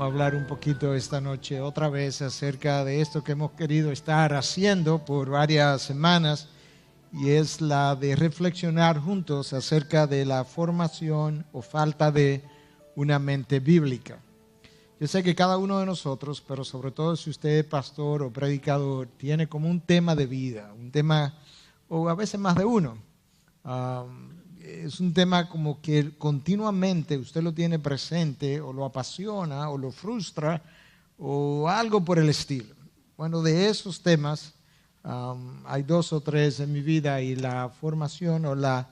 a hablar un poquito esta noche otra vez acerca de esto que hemos querido estar haciendo por varias semanas, y es la de reflexionar juntos acerca de la formación o falta de una mente bíblica. Yo sé que cada uno de nosotros, pero sobre todo si usted es pastor o predicador, tiene como un tema de vida, un tema, o a veces más de uno. Es un tema como que continuamente usted lo tiene presente, o lo apasiona, o lo frustra, o algo por el estilo. Bueno, de esos temas hay 2 o 3 en mi vida, y la formación o la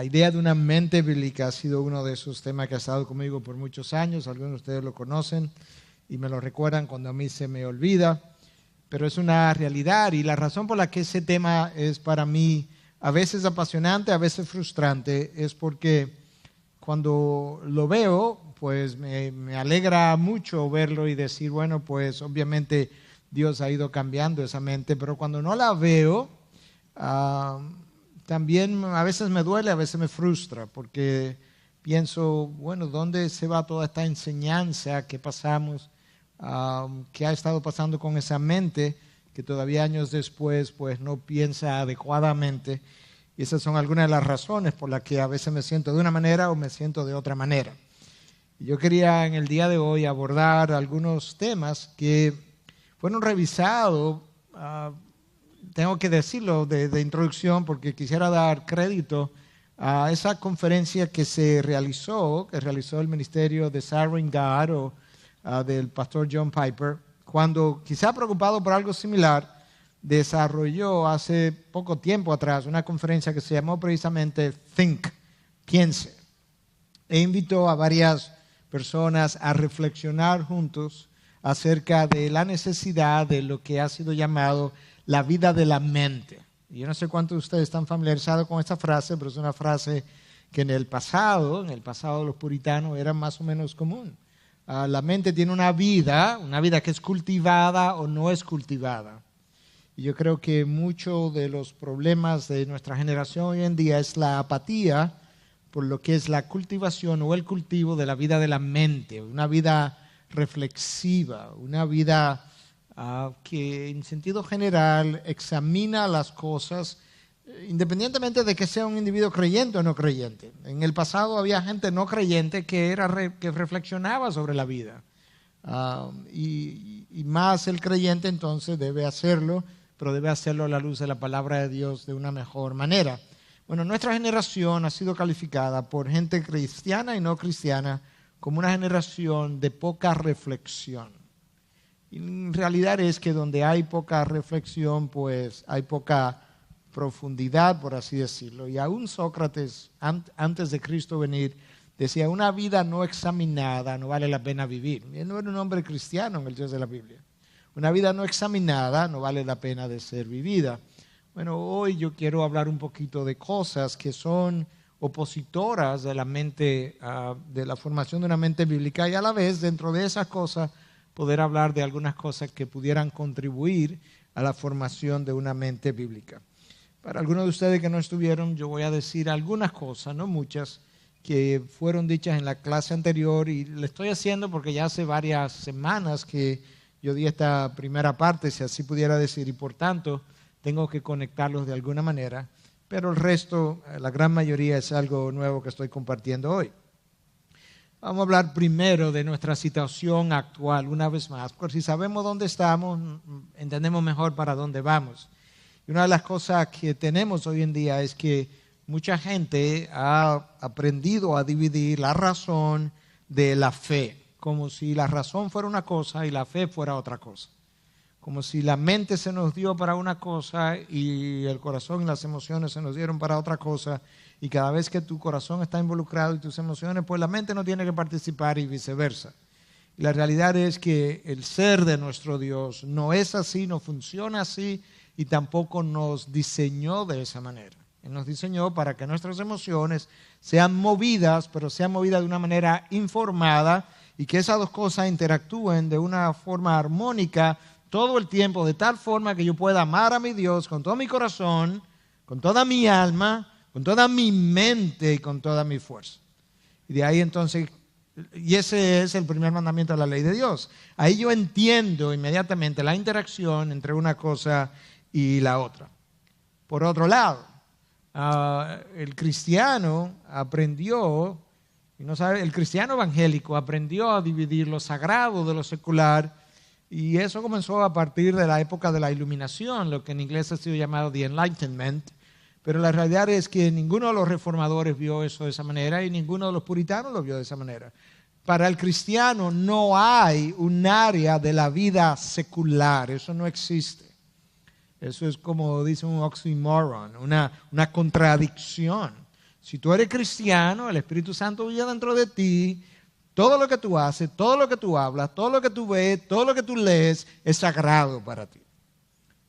idea de una mente bíblica ha sido uno de esos temas que ha estado conmigo por muchos años. Algunos de ustedes lo conocen y me lo recuerdan cuando a mí se me olvida, pero es una realidad, y la razón por la que ese tema es para mí a veces apasionante, a veces frustrante, es porque cuando lo veo, pues me alegra mucho verlo y decir, bueno, pues obviamente Dios ha ido cambiando esa mente, pero cuando no la veo, también a veces me duele, a veces me frustra, porque pienso, bueno, ¿dónde se va toda esta enseñanza que pasamos, que ha estado pasando con esa mente que todavía años después pues no piensa adecuadamente? Y esas son algunas de las razones por las que a veces me siento de una manera o me siento de otra manera. Y yo quería en el día de hoy abordar algunos temas que fueron revisados, tengo que decirlo de introducción, porque quisiera dar crédito a esa conferencia que realizó el ministerio de Siren God o del pastor John Piper, cuando, quizá preocupado por algo similar, desarrolló hace poco tiempo atrás una conferencia que se llamó precisamente Think, Piense, e invitó a varias personas a reflexionar juntos acerca de la necesidad de lo que ha sido llamado la vida de la mente. Y yo no sé cuántos de ustedes están familiarizados con esta frase, pero es una frase que en el pasado los puritanos era más o menos común. La mente tiene una vida que es cultivada o no es cultivada. Y yo creo que muchos de los problemas de nuestra generación hoy en día es la apatía por lo que es la cultivación o el cultivo de la vida de la mente, una vida reflexiva, una vida que en sentido general examina las cosas independientemente de que sea un individuo creyente o no creyente. En el pasado había gente no creyente que reflexionaba sobre la vida, y más el creyente entonces debe hacerlo, pero debe hacerlo a la luz de la palabra de Dios de una mejor manera. Bueno, nuestra generación ha sido calificada por gente cristiana y no cristiana como una generación de poca reflexión. Y en realidad es que donde hay poca reflexión, pues hay poca profundidad, por así decirlo. Y aún Sócrates, antes de Cristo venir, decía, una vida no examinada no vale la pena vivir. Y él no era un hombre cristiano en el Dios de la Biblia. Una vida no examinada no vale la pena de ser vivida. Bueno, hoy yo quiero hablar un poquito de cosas que son opositoras de la mente, de la formación de una mente bíblica, y a la vez, dentro de esas cosas, poder hablar de algunas cosas que pudieran contribuir a la formación de una mente bíblica. Para algunos de ustedes que no estuvieron, yo voy a decir algunas cosas, no muchas, que fueron dichas en la clase anterior, y le estoy haciendo porque ya hace varias semanas que yo di esta primera parte, si así pudiera decir, y por tanto tengo que conectarlos de alguna manera, pero el resto, la gran mayoría, es algo nuevo que estoy compartiendo hoy. Vamos a hablar primero de nuestra situación actual, una vez más, porque si sabemos dónde estamos, entendemos mejor para dónde vamos. Y una de las cosas que tenemos hoy en día es que mucha gente ha aprendido a dividir la razón de la fe, como si la razón fuera una cosa y la fe fuera otra cosa. Como si la mente se nos dio para una cosa y el corazón y las emociones se nos dieron para otra cosa, y cada vez que tu corazón está involucrado y tus emociones, pues la mente no tiene que participar, y viceversa. Y la realidad es que el ser de nuestro Dios no es así, no funciona así, y tampoco nos diseñó de esa manera. Él nos diseñó para que nuestras emociones sean movidas, pero sean movidas de una manera informada, y que esas dos cosas interactúen de una forma armónica todo el tiempo, de tal forma que yo pueda amar a mi Dios con todo mi corazón, con toda mi alma, con toda mi mente y con toda mi fuerza. Y de ahí entonces Y ese es el primer mandamiento de la ley de Dios. Ahí yo entiendo inmediatamente la interacción entre una cosa y la otra. Por otro lado, el cristiano aprendió, el cristiano evangélico aprendió a dividir lo sagrado de lo secular, y eso comenzó a partir de la época de la iluminación, lo que en inglés ha sido llamado the Enlightenment. Pero la realidad es que ninguno de los reformadores vio eso de esa manera y ninguno de los puritanos lo vio de esa manera. Para el cristiano no hay un área de la vida secular, eso no existe. Eso es como dice un oxymoron, una contradicción. Si tú eres cristiano, el Espíritu Santo vive dentro de ti, todo lo que tú haces, todo lo que tú hablas, todo lo que tú ves, todo lo que tú lees es sagrado para ti.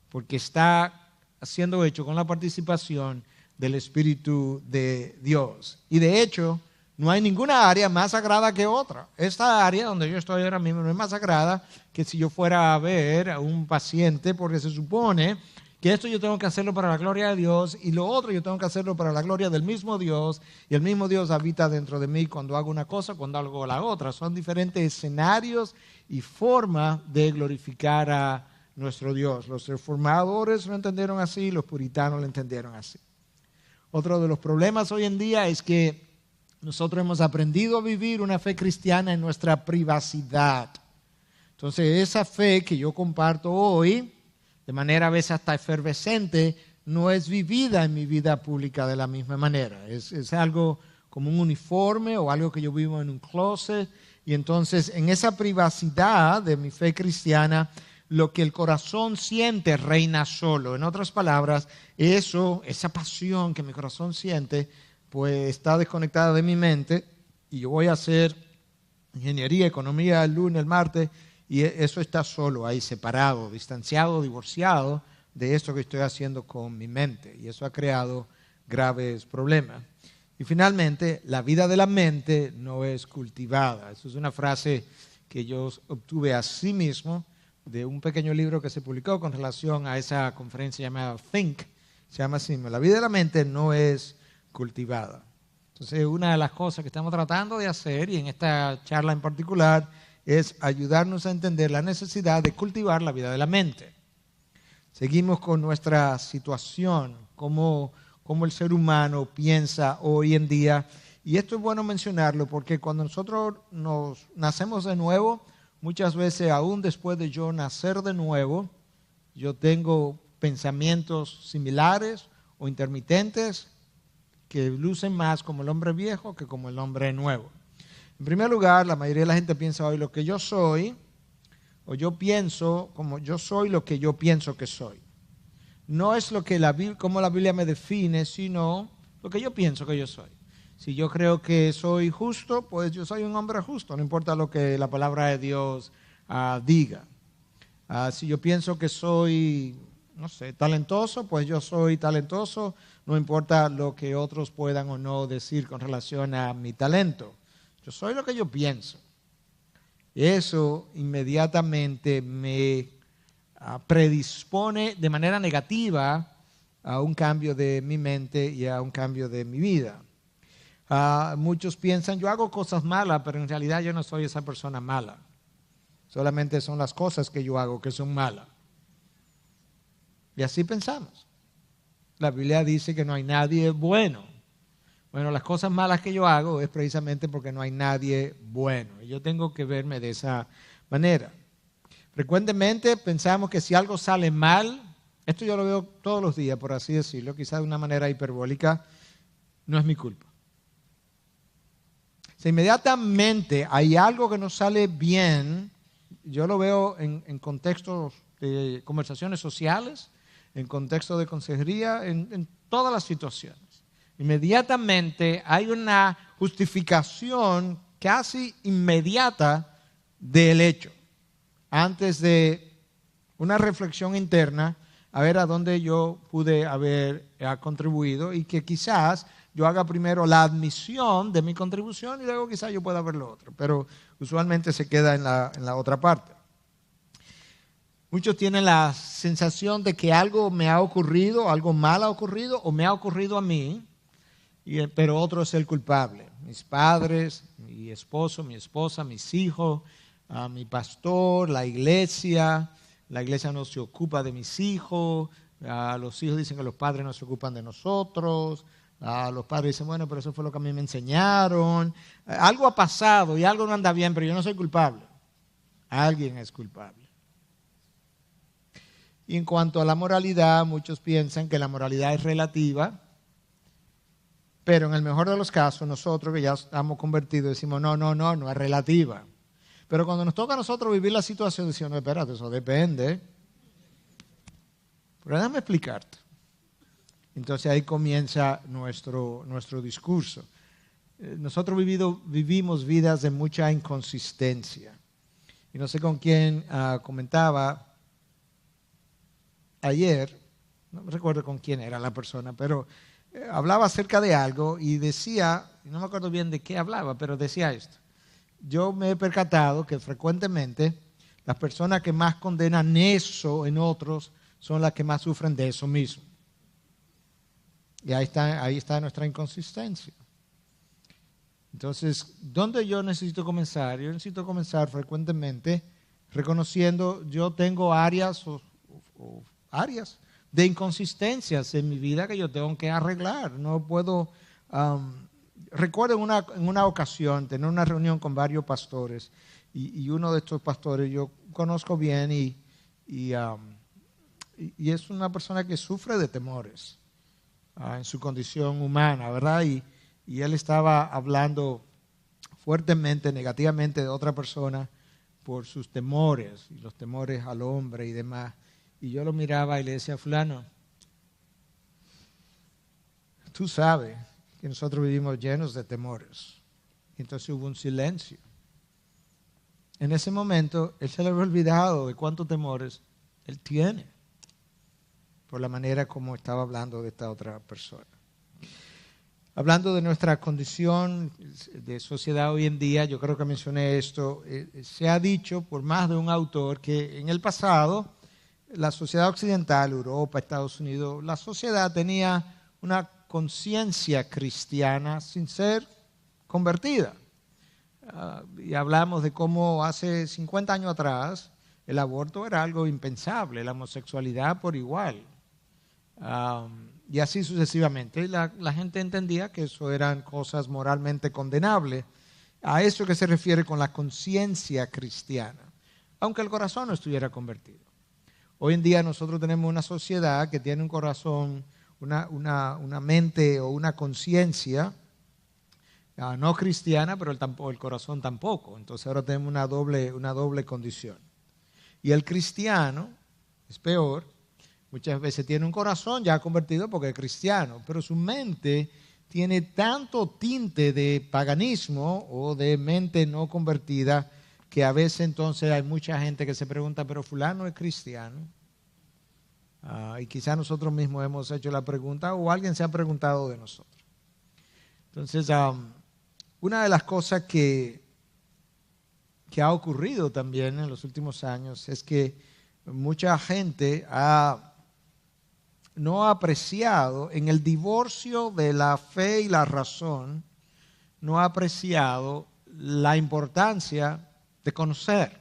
Porque está siendo hecho con la participación del Espíritu de Dios. Y de hecho, no hay ninguna área más sagrada que otra. Esta área donde yo estoy ahora mismo no es más sagrada que si yo fuera a ver a un paciente, porque se supone que esto yo tengo que hacerlo para la gloria de Dios y lo otro yo tengo que hacerlo para la gloria del mismo Dios, y el mismo Dios habita dentro de mí cuando hago una cosa, cuando hago la otra. Son diferentes escenarios y formas de glorificar a nuestro Dios. Los reformadores lo entendieron así, los puritanos lo entendieron así. Otro de los problemas hoy en día es que nosotros hemos aprendido a vivir una fe cristiana en nuestra privacidad. Entonces, esa fe que yo comparto hoy, de manera a veces hasta efervescente, no es vivida en mi vida pública de la misma manera. Es algo como un uniforme o algo que yo vivo en un closet. Y entonces, en esa privacidad de mi fe cristiana, lo que el corazón siente reina solo. En otras palabras, esa pasión que mi corazón siente, pues está desconectada de mi mente, y yo voy a hacer ingeniería, economía el lunes, el martes, y eso está solo ahí, separado, distanciado, divorciado de esto que estoy haciendo con mi mente, y eso ha creado graves problemas. Y finalmente, la vida de la mente no es cultivada. Eso es una frase que yo obtuve a sí mismo de un pequeño libro que se publicó con relación a esa conferencia llamada Think. Se llama así: la vida de la mente no es cultivada. Entonces, una de las cosas que estamos tratando de hacer, y en esta charla en particular, es ayudarnos a entender la necesidad de cultivar la vida de la mente. Seguimos con nuestra situación, cómo el ser humano piensa hoy en día. Y esto es bueno mencionarlo porque cuando nosotros nos nacemos de nuevo, muchas veces, aún después de yo nacer de nuevo, yo tengo pensamientos similares o intermitentes que lucen más como el hombre viejo que como el hombre nuevo. En primer lugar, la mayoría de la gente piensa hoy lo que yo soy, o yo pienso como yo soy lo que yo pienso que soy. No es lo que como la Biblia me define, sino lo que yo pienso que yo soy. Si yo creo que soy justo, pues yo soy un hombre justo, no importa lo que la palabra de Dios diga. Si yo pienso que soy, no sé, talentoso, pues yo soy talentoso, no importa lo que otros puedan o no decir con relación a mi talento. Yo soy lo que yo pienso. Eso inmediatamente me predispone de manera negativa a un cambio de mi mente y a un cambio de mi vida. Muchos piensan, yo hago cosas malas, pero en realidad yo no soy esa persona mala. Solamente son las cosas que yo hago que son malas. Y así pensamos. La Biblia dice que no hay nadie bueno. Bueno, las cosas malas que yo hago es precisamente porque no hay nadie bueno. Y yo tengo que verme de esa manera. Frecuentemente pensamos que si algo sale mal, esto yo lo veo todos los días, por así decirlo, quizás de una manera hiperbólica, no es mi culpa. Si inmediatamente hay algo que no sale bien, yo lo veo en contextos de conversaciones sociales, en contextos de consejería, en todas las situaciones. Inmediatamente hay una justificación casi inmediata del hecho, antes de una reflexión interna, a ver a dónde yo pude haber contribuido, y que quizás yo haga primero la admisión de mi contribución y luego quizás yo pueda ver lo otro, pero usualmente se queda en la otra parte. Muchos tienen la sensación de que algo me ha ocurrido, algo mal ha ocurrido o me ha ocurrido a mí, pero otro es el culpable. mis padres, mi esposo, mi esposa, mis hijos, mi pastor, la iglesia no se ocupa de mis hijos, los hijos dicen que los padres no se ocupan de nosotros, los padres dicen, bueno, pero eso fue lo que a mí me enseñaron. Algo ha pasado y algo no anda bien, pero yo no soy culpable. Alguien es culpable. Y en cuanto a la moralidad, muchos piensan que la moralidad es relativa, pero en el mejor de los casos, nosotros que ya estamos convertidos decimos, no es relativa. Pero cuando nos toca a nosotros vivir la situación, decimos, no, espérate, eso depende. Pero déjame explicarte. Entonces ahí comienza nuestro discurso. Nosotros vivimos vidas de mucha inconsistencia. Y no sé con quién comentaba ayer, no me recuerdo con quién era la persona, pero hablaba acerca de algo y decía, no me acuerdo bien de qué hablaba, pero decía esto. Yo me he percatado que frecuentemente las personas que más condenan eso en otros son las que más sufren de eso mismo. Y ahí está nuestra inconsistencia. Entonces, ¿dónde yo necesito comenzar? Yo necesito comenzar frecuentemente reconociendo yo tengo áreas áreas de inconsistencias en mi vida que yo tengo que arreglar. No puedo... recuerdo en una ocasión tener una reunión con varios pastores y uno de estos pastores yo conozco bien y es una persona que sufre de temores en su condición humana, ¿verdad? Y él estaba hablando fuertemente, negativamente de otra persona por sus temores, y los temores al hombre y demás. Y yo lo miraba y le decía, fulano, tú sabes que nosotros vivimos llenos de temores. Y entonces hubo un silencio. En ese momento, él se le había olvidado de cuántos temores él tiene por la manera como estaba hablando de esta otra persona. Hablando de nuestra condición de sociedad hoy en día, yo creo que mencioné esto, se ha dicho por más de un autor que en el pasado la sociedad occidental, Europa, Estados Unidos, la sociedad tenía una conciencia cristiana sin ser convertida. Y hablamos de cómo hace 50 años atrás el aborto era algo impensable, la homosexualidad por igual. Y así sucesivamente. Y la gente entendía que eso eran cosas moralmente condenables. A eso que se refiere con la conciencia cristiana, aunque el corazón no estuviera convertido. Hoy en día nosotros tenemos una sociedad que tiene un corazón, una mente o una conciencia no cristiana, pero el corazón tampoco. Entonces ahora tenemos una doble condición. Y el cristiano es peor. Muchas veces tiene un corazón ya convertido porque es cristiano, pero su mente tiene tanto tinte de paganismo o de mente no convertida que a veces entonces hay mucha gente que se pregunta, pero fulano es cristiano. Y quizás nosotros mismos hemos hecho la pregunta o alguien se ha preguntado de nosotros. Entonces, una de las cosas que ha ocurrido también en los últimos años es que mucha gente no ha apreciado en el divorcio de la fe y la razón, no ha apreciado la importancia de conocer,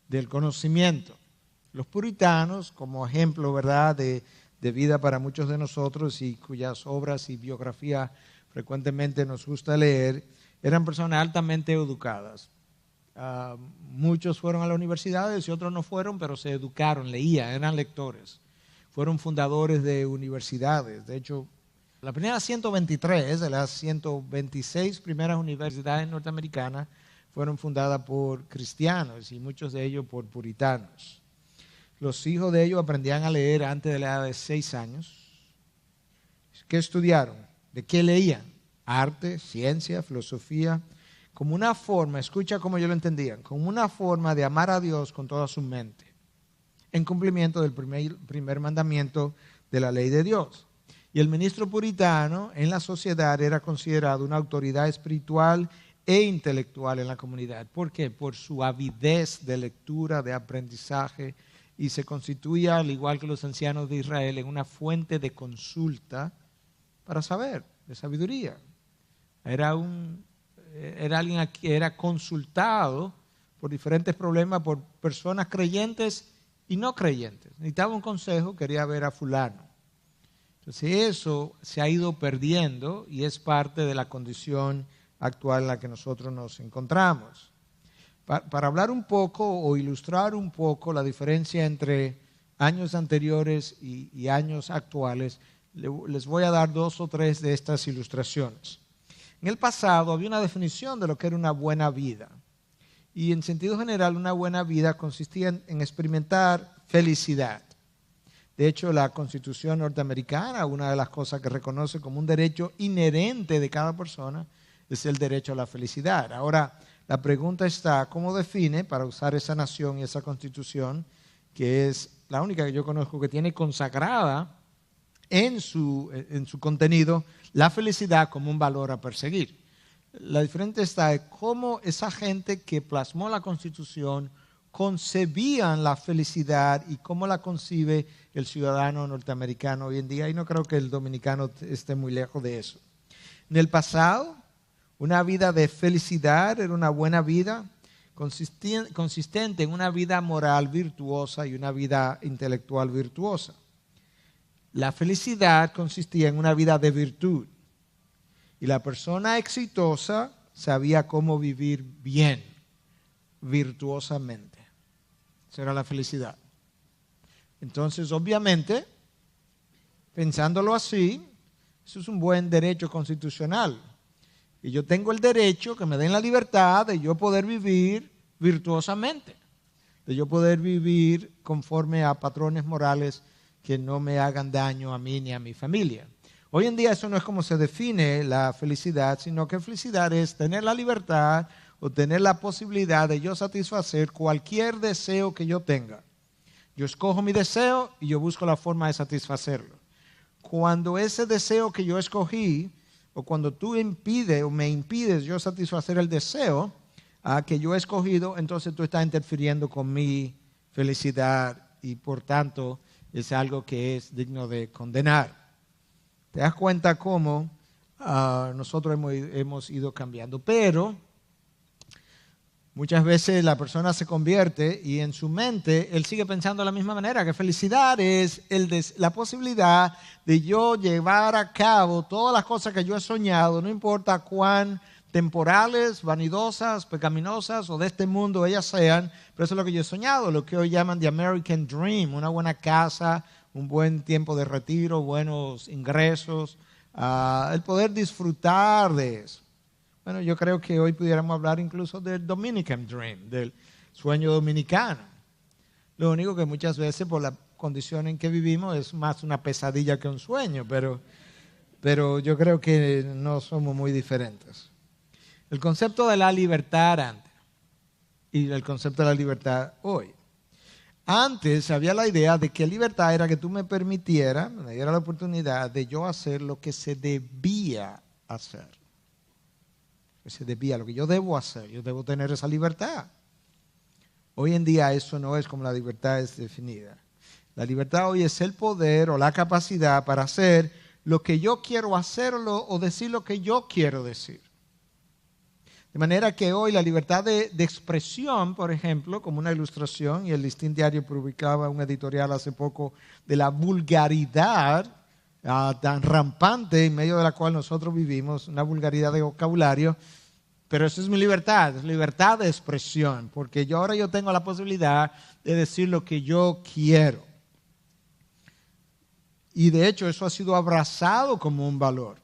del conocimiento. Los puritanos, como ejemplo, ¿verdad?, de vida para muchos de nosotros y cuyas obras y biografías frecuentemente nos gusta leer, eran personas altamente educadas. Muchos fueron a las universidades y otros no fueron, pero se educaron, leían, eran lectores. Fueron fundadores de universidades. De hecho, las primeras 123 de las 126 primeras universidades norteamericanas fueron fundadas por cristianos y muchos de ellos por puritanos. Los hijos de ellos aprendían a leer antes de la edad de 6 años. ¿Qué estudiaron? ¿De qué leían? Arte, ciencia, filosofía, como una forma, escucha cómo yo lo entendía, como una forma de amar a Dios con toda su mente, en cumplimiento del primer mandamiento de la ley de Dios. Y el ministro puritano en la sociedad era considerado una autoridad espiritual e intelectual en la comunidad. ¿Por qué? Por su avidez de lectura, de aprendizaje, y se constituía, al igual que los ancianos de Israel, en una fuente de consulta para saber, de sabiduría. Era alguien que era consultado por diferentes problemas por personas creyentes y no creyentes. Necesitaba un consejo, quería ver a fulano. Entonces eso se ha ido perdiendo y es parte de la condición actual en la que nosotros nos encontramos. Para hablar un poco o ilustrar un poco la diferencia entre años anteriores y años actuales, les voy a dar 2 o 3 de estas ilustraciones. En el pasado había una definición de lo que era una buena vida. Y en sentido general, una buena vida consistía en experimentar felicidad. De hecho, la Constitución norteamericana, una de las cosas que reconoce como un derecho inherente de cada persona, es el derecho a la felicidad. Ahora, la pregunta está, ¿cómo define, para usar esa nación y esa Constitución, que es la única que yo conozco que tiene consagrada en su contenido la felicidad como un valor a perseguir? La diferencia está en cómo esa gente que plasmó la Constitución concebían la felicidad y cómo la concibe el ciudadano norteamericano hoy en día, y no creo que el dominicano esté muy lejos de eso. En el pasado, una vida de felicidad era una buena vida consistente en una vida moral virtuosa y una vida intelectual virtuosa. La felicidad consistía en una vida de virtud. Y la persona exitosa sabía cómo vivir bien, virtuosamente. Esa era la felicidad. Entonces, obviamente, pensándolo así, eso es un buen derecho constitucional. Y yo tengo el derecho que me den la libertad de yo poder vivir virtuosamente, de yo poder vivir conforme a patrones morales que no me hagan daño a mí ni a mi familia. Hoy en día eso no es como se define la felicidad, sino que felicidad es tener la libertad o tener la posibilidad de yo satisfacer cualquier deseo que yo tenga. Yo escojo mi deseo y yo busco la forma de satisfacerlo. Cuando ese deseo que yo escogí, o cuando tú impides o me impides yo satisfacer el deseo que yo he escogido, entonces tú estás interfiriendo con mi felicidad y por tanto es algo que es digno de condenar. ¿Te das cuenta cómo nosotros hemos ido cambiando? Pero muchas veces la persona se convierte y en su mente él sigue pensando de la misma manera, que felicidad es la posibilidad de yo llevar a cabo todas las cosas que yo he soñado, no importa cuán temporales, vanidosas, pecaminosas o de este mundo ellas sean, pero eso es lo que yo he soñado, lo que hoy llaman the American Dream, una buena casa, un buen tiempo de retiro, buenos ingresos, el poder disfrutar de eso. Bueno, yo creo que hoy pudiéramos hablar incluso del Dominican Dream, del sueño dominicano. Lo único que muchas veces por la condición en que vivimos es más una pesadilla que un sueño, pero yo creo que no somos muy diferentes. El concepto de la libertad antes y el concepto de la libertad hoy. Antes había la idea de que libertad era que tú me permitieras, me diera la oportunidad de yo hacer lo que se debía hacer. Lo que yo debo hacer, yo debo tener esa libertad. Hoy en día eso no es como la libertad es definida. La libertad hoy es el poder o la capacidad para hacer lo que yo quiero hacerlo o decir lo que yo quiero decir. De manera que hoy la libertad de expresión, por ejemplo, como una ilustración, y el Listín Diario publicaba un editorial hace poco de la vulgaridad tan rampante en medio de la cual nosotros vivimos, una vulgaridad de vocabulario, pero eso es mi libertad, es libertad de expresión, porque ahora yo tengo la posibilidad de decir lo que yo quiero. Y de hecho eso ha sido abrazado como un valor.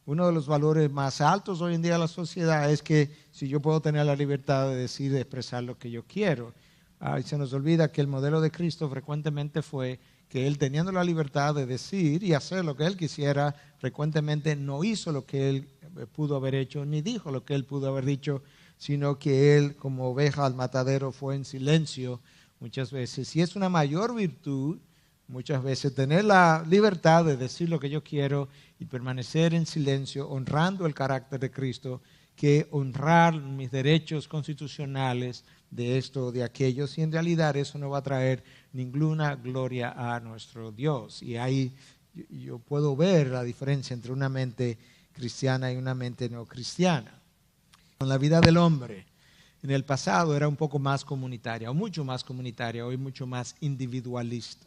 Uno de los valores más altos hoy en día de la sociedad es que si yo puedo tener la libertad de decir, de expresar lo que yo quiero. Y se nos olvida que el modelo de Cristo frecuentemente fue que Él, teniendo la libertad de decir y hacer lo que Él quisiera, frecuentemente no hizo lo que Él pudo haber hecho, ni dijo lo que Él pudo haber dicho, sino que Él, como oveja al matadero, fue en silencio muchas veces. Y es una mayor virtud, muchas veces, tener la libertad de decir lo que yo quiero y permanecer en silencio, honrando el carácter de Cristo, que honrar mis derechos constitucionales de esto o de aquello, y en realidad eso no va a traer ninguna gloria a nuestro Dios. Y ahí yo puedo ver la diferencia entre una mente cristiana y una mente no cristiana. Con la vida del hombre, en el pasado era un poco más comunitaria, o mucho más comunitaria, hoy mucho más individualista.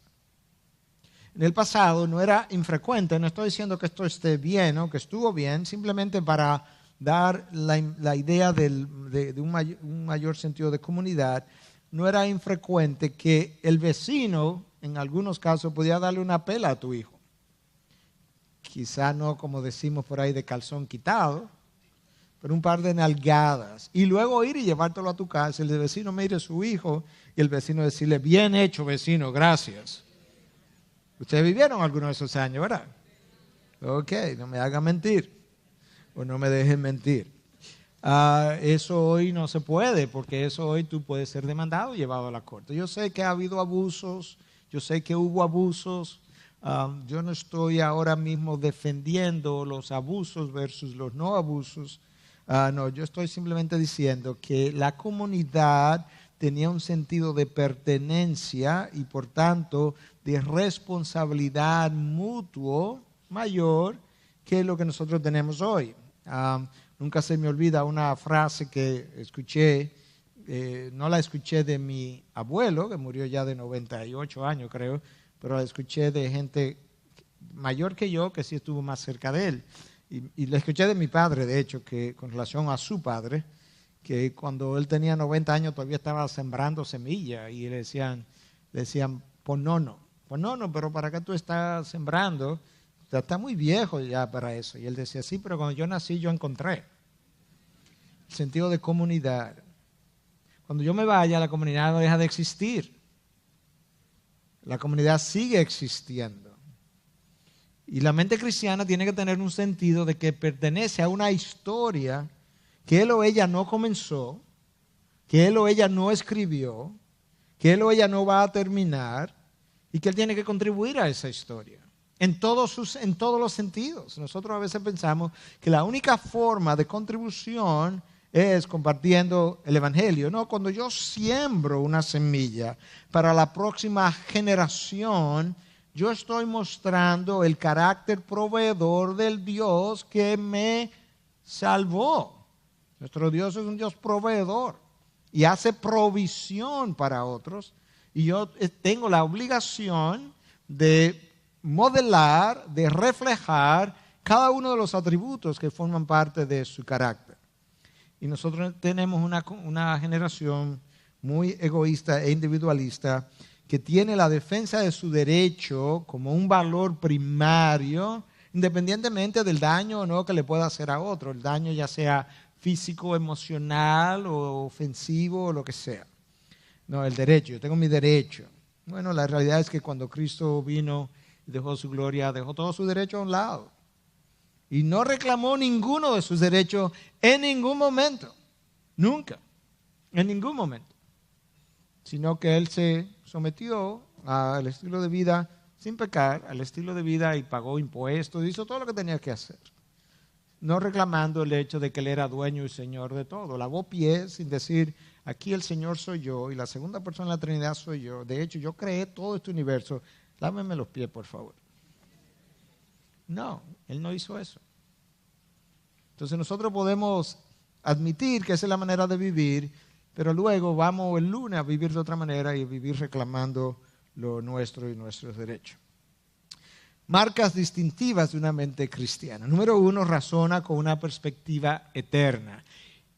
En el pasado no era infrecuente, no estoy diciendo que esto esté bien o que estuvo bien, simplemente para dar la idea de un mayor sentido de comunidad. No era infrecuente que el vecino, en algunos casos, podía darle una pela a tu hijo. Quizá no como decimos por ahí de calzón quitado, pero un par de nalgadas. Y luego ir y llevártelo a tu casa, el vecino mire a su hijo y el vecino decirle, bien hecho vecino, gracias. Ustedes vivieron algunos de esos años, ¿verdad? Ok, no me hagan mentir o no me dejen mentir. Eso hoy no se puede, porque eso hoy tú puedes ser demandado y llevado a la corte. Yo sé que ha habido abusos, yo sé que hubo abusos. Yo no estoy ahora mismo defendiendo los abusos versus los no abusos. No, yo estoy simplemente diciendo que la comunidad tenía un sentido de pertenencia y por tanto de responsabilidad mutuo mayor que lo que nosotros tenemos hoy. Nunca se me olvida una frase que escuché, no la escuché de mi abuelo, que murió ya de 98 años creo, pero la escuché de gente mayor que yo, que sí estuvo más cerca de él. Y la escuché de mi padre, de hecho, que con relación a su padre, que cuando él tenía 90 años todavía estaba sembrando semilla y le decían ponono, pero ¿para qué tú estás sembrando? Está muy viejo ya para eso. Y él decía, sí, pero cuando yo nací yo encontré el sentido de comunidad. Cuando yo me vaya, la comunidad no deja de existir. La comunidad sigue existiendo. Y la mente cristiana tiene que tener un sentido de que pertenece a una historia que él o ella no comenzó, que él o ella no escribió, que él o ella no va a terminar y que él tiene que contribuir a esa historia. En todos los sentidos. Nosotros a veces pensamos que la única forma de contribución es compartiendo el evangelio. No, cuando yo siembro una semilla para la próxima generación, yo estoy mostrando el carácter proveedor del Dios que me salvó. Nuestro Dios es un Dios proveedor y hace provisión para otros. Y yo tengo la obligación de modelar, de reflejar cada uno de los atributos que forman parte de su carácter. Y nosotros tenemos una generación muy egoísta e individualista que tiene la defensa de su derecho como un valor primario, independientemente del daño o no que le pueda hacer a otro, el daño ya sea físico, emocional o ofensivo o lo que sea. No, el derecho, yo tengo mi derecho. Bueno, la realidad es que cuando Cristo vino y dejó su gloria, dejó todo su derecho a un lado. Y no reclamó ninguno de sus derechos en ningún momento. Nunca. En ningún momento. Sino que Él se sometió al estilo de vida sin pecar, al estilo de vida y pagó impuestos, hizo todo lo que tenía que hacer. No reclamando el hecho de que Él era dueño y Señor de todo. Lavó pies sin decir, aquí el Señor soy yo y la segunda persona de la Trinidad soy yo. De hecho, yo creé todo este universo. Láveme los pies, por favor. No, Él no hizo eso. Entonces nosotros podemos admitir que esa es la manera de vivir, pero luego vamos el lunes a vivir de otra manera y vivir reclamando lo nuestro y nuestros derechos. Marcas distintivas de una mente cristiana. Número 1, razona con una perspectiva eterna.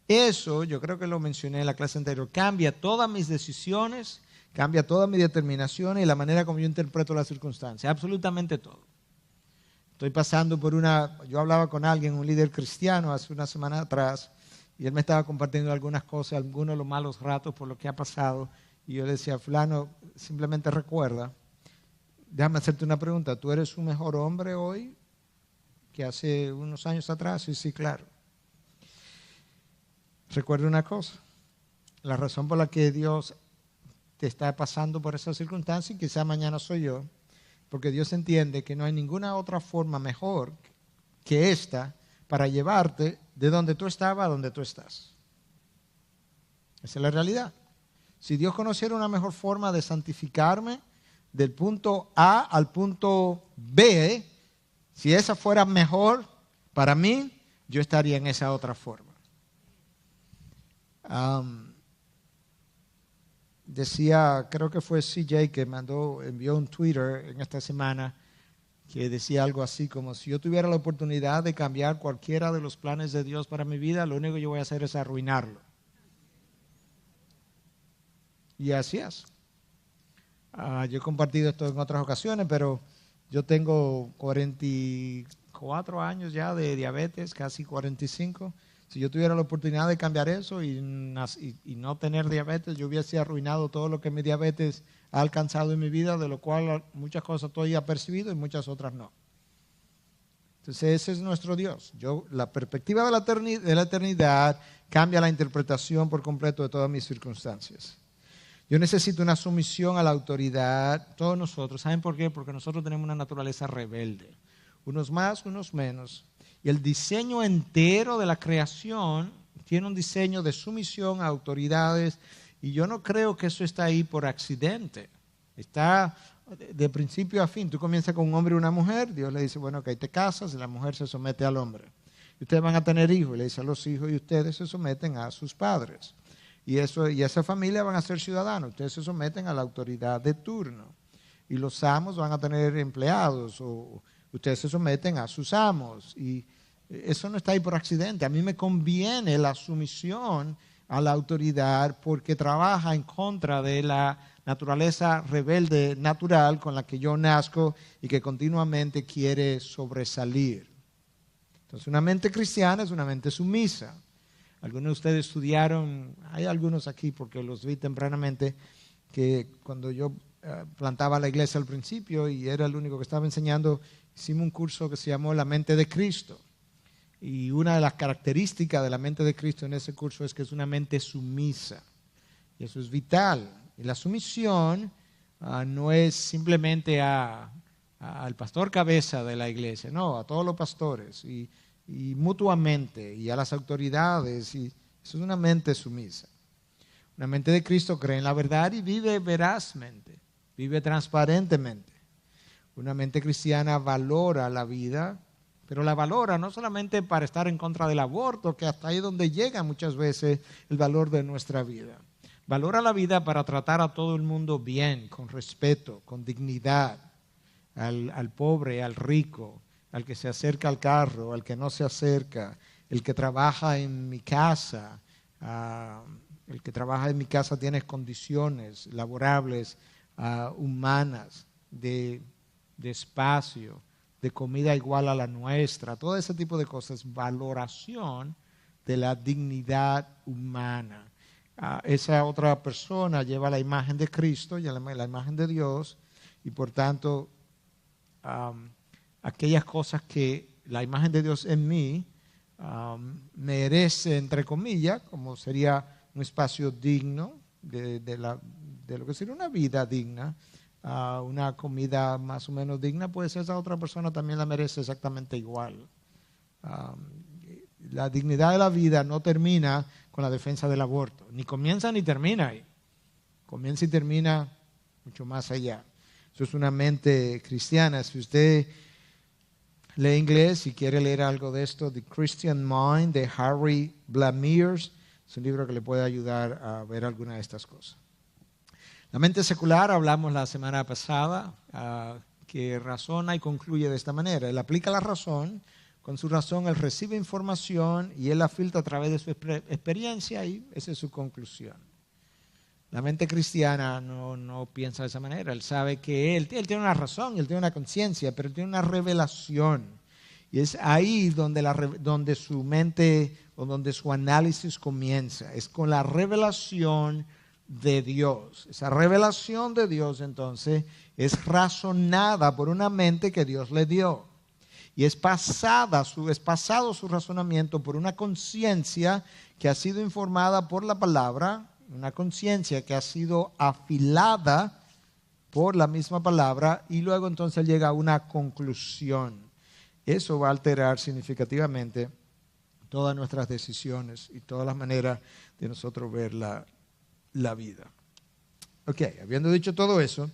Eso, yo creo que lo mencioné en la clase anterior, cambia todas mis decisiones, cambia toda mi determinación y la manera como yo interpreto las circunstancias, absolutamente todo. Estoy pasando por yo hablaba con alguien, un líder cristiano, hace una semana atrás, y él me estaba compartiendo algunas cosas, algunos de los malos ratos por lo que ha pasado, y yo le decía, fulano, simplemente recuerda, déjame hacerte una pregunta, ¿tú eres un mejor hombre hoy que hace unos años atrás? Sí, claro. Recuerda una cosa, la razón por la que Dios te está pasando por esa circunstancia, y quizá mañana soy yo, porque Dios entiende que no hay ninguna otra forma mejor que esta para llevarte de donde tú estabas a donde tú estás. Esa es la realidad. Si Dios conociera una mejor forma de santificarme del punto A al punto B, si esa fuera mejor Para mí, yo estaría en esa otra forma. Decía, creo que fue CJ que envió un Twitter en esta semana que decía algo así como: si yo tuviera la oportunidad de cambiar cualquiera de los planes de Dios para mi vida, lo único que yo voy a hacer es arruinarlo. Y así es. Yo he compartido esto en otras ocasiones, pero yo tengo 44 años ya de diabetes, casi 45. Si yo tuviera la oportunidad de cambiar eso y no tener diabetes, yo hubiese arruinado todo lo que mi diabetes ha alcanzado en mi vida, de lo cual muchas cosas todavía he percibido y muchas otras no. Entonces ese es nuestro Dios. La perspectiva de la eternidad cambia la interpretación por completo de todas mis circunstancias. Yo necesito una sumisión a la autoridad, todos nosotros. ¿Saben por qué? Porque nosotros tenemos una naturaleza rebelde. Unos más, unos menos. Y el diseño entero de la creación tiene un diseño de sumisión a autoridades, y yo no creo que eso está ahí por accidente. Está de principio a fin. Tú comienzas con un hombre y una mujer, Dios le dice, bueno, que te casas, y la mujer se somete al hombre. Y ustedes van a tener hijos, y le dice a los hijos, y ustedes se someten a sus padres. Y esa familia van a ser ciudadanos, ustedes se someten a la autoridad de turno. Y los amos van a tener empleados, o ustedes se someten a sus amos. Y eso no está ahí por accidente. A mí me conviene la sumisión a la autoridad porque trabaja en contra de la naturaleza rebelde natural con la que yo nazco y que continuamente quiere sobresalir. Entonces, una mente cristiana es una mente sumisa. Algunos de ustedes estudiaron, hay algunos aquí porque los vi tempranamente, que cuando yo plantaba la iglesia al principio y era el único que estaba enseñando, hicimos un curso que se llamó La Mente de Cristo. Y una de las características de la mente de Cristo en ese curso es que es una mente sumisa. Y eso es vital. Y la sumisión no es simplemente al pastor cabeza de la iglesia, no, a todos los pastores y mutuamente y a las autoridades. Y eso es una mente sumisa. Una mente de Cristo cree en la verdad y vive verazmente, vive transparentemente. Una mente cristiana valora la vida, pero la valora no solamente para estar en contra del aborto, que hasta ahí es donde llega muchas veces el valor de nuestra vida. Valora la vida para tratar a todo el mundo bien, con respeto, con dignidad, al pobre, al rico, al que se acerca al carro, al que no se acerca, el que trabaja en mi casa. El que trabaja en mi casa tiene condiciones laborables, humanas, de espacio, de comida igual a la nuestra, todo ese tipo de cosas, valoración de la dignidad humana. Esa otra persona lleva la imagen de Cristo, la imagen de Dios, y por tanto, aquellas cosas que la imagen de Dios en mí merece, entre comillas, como sería un espacio digno de lo que sería una vida digna, una comida más o menos digna, pues esa otra persona también la merece exactamente igual. La dignidad de la vida no termina con la defensa del aborto, ni comienza ni termina ahí. Comienza y termina mucho más allá. Eso es una mente cristiana. Si usted lee inglés y quiere leer algo de esto, The Christian Mind de Harry Blamires, es un libro que le puede ayudar a ver alguna de estas cosas. La mente secular, hablamos la semana pasada, que razona y concluye de esta manera. Él aplica la razón, con su razón él recibe información y él la filtra a través de su experiencia y esa es su conclusión. La mente cristiana no piensa de esa manera. Él sabe que él tiene una razón, él tiene una conciencia, pero tiene una revelación. Y es ahí donde su mente o donde su análisis comienza. Es con la revelación de Dios. Esa revelación de Dios entonces es razonada por una mente que Dios le dio. Y es pasado su razonamiento por una conciencia que ha sido informada por la palabra, una conciencia que ha sido afilada por la misma palabra y luego entonces llega a una conclusión. Eso va a alterar significativamente todas nuestras decisiones y todas las maneras de nosotros ver la vida. Ok, habiendo dicho todo eso,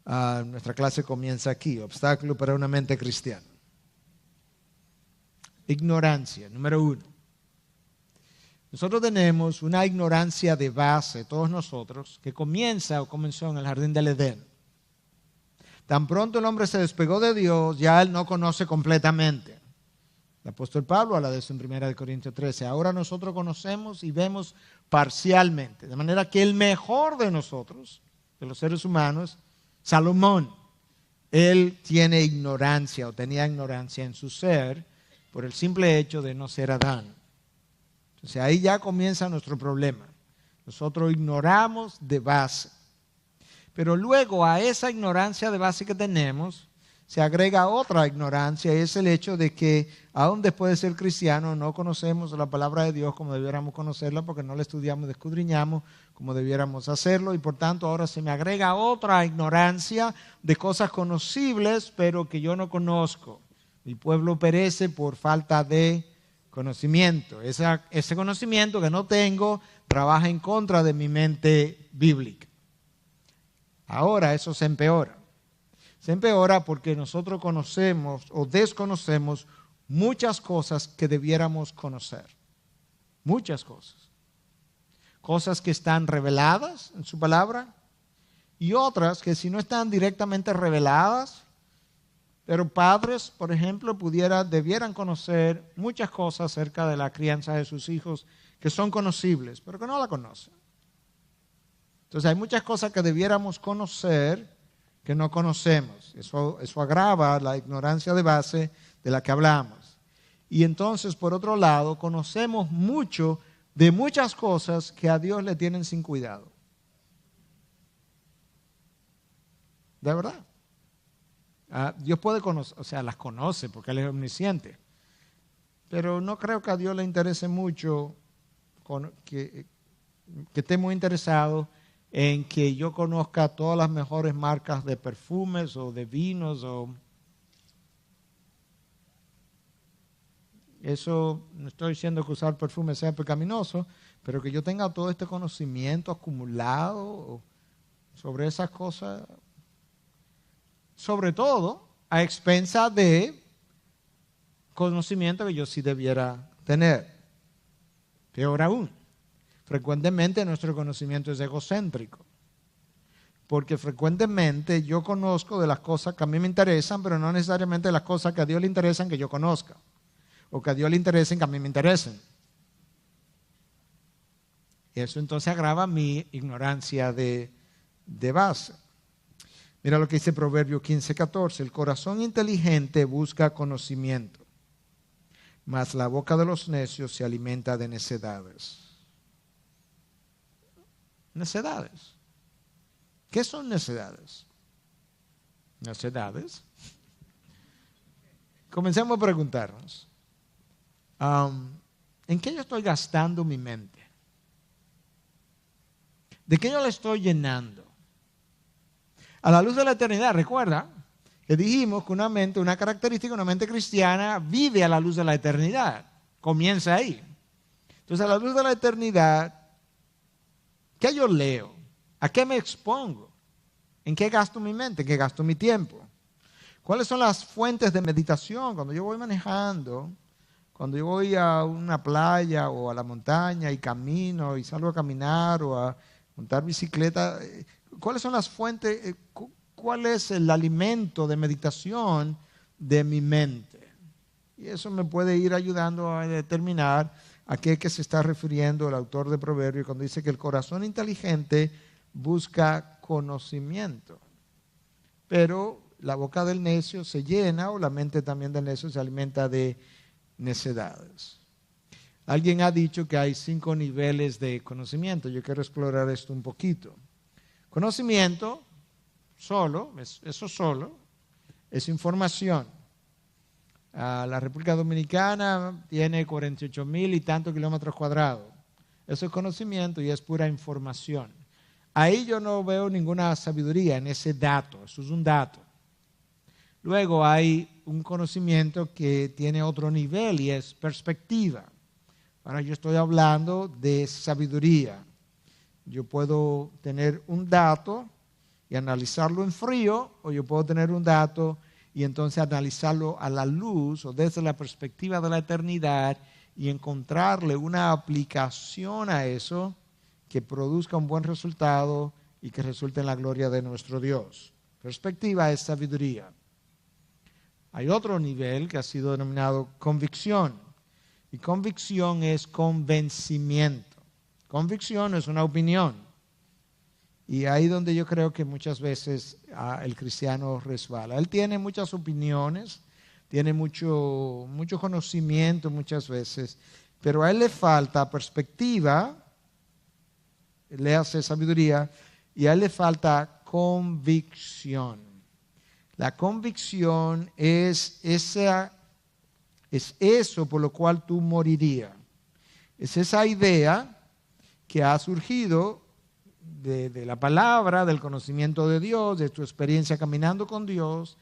nuestra clase comienza aquí, obstáculo para una mente cristiana. Ignorancia, número 1. Nosotros tenemos una ignorancia de base, todos nosotros, que comienza o comenzó en el jardín del Edén. Tan pronto el hombre se despegó de Dios, ya él no conoce completamente. El apóstol Pablo habla de eso en 1 Corintios 13. Ahora nosotros conocemos y vemos parcialmente. De manera que el mejor de nosotros, de los seres humanos, Salomón, él tiene ignorancia o tenía ignorancia en su ser por el simple hecho de no ser Adán. Entonces ahí ya comienza nuestro problema. Nosotros ignoramos de base. Pero luego a esa ignorancia de base que tenemos, se agrega otra ignorancia, y es el hecho de que aún después de ser cristianos no conocemos la palabra de Dios como debiéramos conocerla, porque no la estudiamos, escudriñamos como debiéramos hacerlo, y por tanto ahora se me agrega otra ignorancia de cosas conocibles, pero que yo no conozco. Mi pueblo perece por falta de conocimiento. Ese conocimiento que no tengo trabaja en contra de mi mente bíblica. Ahora eso se empeora. Se empeora porque nosotros conocemos o desconocemos muchas cosas que debiéramos conocer. Muchas cosas. Cosas que están reveladas en su palabra y otras que si no están directamente reveladas, pero padres, por ejemplo, debieran conocer muchas cosas acerca de la crianza de sus hijos que son conocibles, pero que no la conocen. Entonces hay muchas cosas que debiéramos conocer que no conocemos. Eso agrava la ignorancia de base de la que hablamos. Y entonces, por otro lado, conocemos mucho de muchas cosas que a Dios le tienen sin cuidado. De verdad. Dios puede conocer, o sea, las conoce porque Él es omnisciente. Pero no creo que a Dios le interese mucho que esté muy interesado en que yo conozca todas las mejores marcas de perfumes o de vinos. Eso, no estoy diciendo que usar perfume sea pecaminoso, pero que yo tenga todo este conocimiento acumulado sobre esas cosas, sobre todo a expensa de conocimiento que yo sí debiera tener. Peor aún. Frecuentemente nuestro conocimiento es egocéntrico, porque frecuentemente yo conozco de las cosas que a mí me interesan, pero no necesariamente de las cosas que a Dios le interesan que yo conozca, o que a Dios le interesen que a mí me interesen. Y eso entonces agrava mi ignorancia de base. Mira lo que dice Proverbio 15:14, el corazón inteligente busca conocimiento, mas la boca de los necios se alimenta de necedades. Necedades. ¿Qué son necedades? Necedades. Comencemos a preguntarnos, ¿en qué yo estoy gastando mi mente? ¿De qué yo la estoy llenando? A la luz de la eternidad, recuerda que dijimos que una característica de una mente cristiana vive a la luz de la eternidad. Comienza ahí. Entonces, a la luz de la eternidad, ¿qué yo leo? ¿A qué me expongo? ¿En qué gasto mi mente? ¿En qué gasto mi tiempo? ¿Cuáles son las fuentes de meditación? Cuando yo voy manejando, cuando yo voy a una playa o a la montaña y camino y salgo a caminar o a montar bicicleta, ¿cuáles son las fuentes? ¿Cuál es el alimento de meditación de mi mente? Y eso me puede ir ayudando a determinar a qué que se está refiriendo el autor de Proverbios cuando dice que el corazón inteligente busca conocimiento, pero la boca del necio se llena, o la mente también del necio se alimenta de necedades. Alguien ha dicho que hay 5 niveles de conocimiento. Yo quiero explorar esto un poquito. Conocimiento eso solo es información. La República Dominicana tiene 48,000 y tantos kilómetros cuadrados. Eso es conocimiento y es pura información. Ahí yo no veo ninguna sabiduría en ese dato. Eso es un dato. Luego hay un conocimiento que tiene otro nivel y es perspectiva. Ahora yo estoy hablando de sabiduría. Yo puedo tener un dato y analizarlo en frío, o yo puedo tener un dato y entonces analizarlo a la luz o desde la perspectiva de la eternidad y encontrarle una aplicación a eso que produzca un buen resultado y que resulte en la gloria de nuestro Dios. Perspectiva es sabiduría. Hay otro nivel que ha sido denominado convicción. Y convicción es convencimiento. Convicción es una opinión. Y ahí donde yo creo que muchas veces el cristiano resbala. Él tiene muchas opiniones, tiene mucho conocimiento muchas veces, pero a él le falta perspectiva, le hace sabiduría, y a él le falta convicción. La convicción es eso por lo cual tú morirías. Es esa idea que ha surgido de la palabra, del conocimiento de Dios, de tu experiencia caminando con Dios,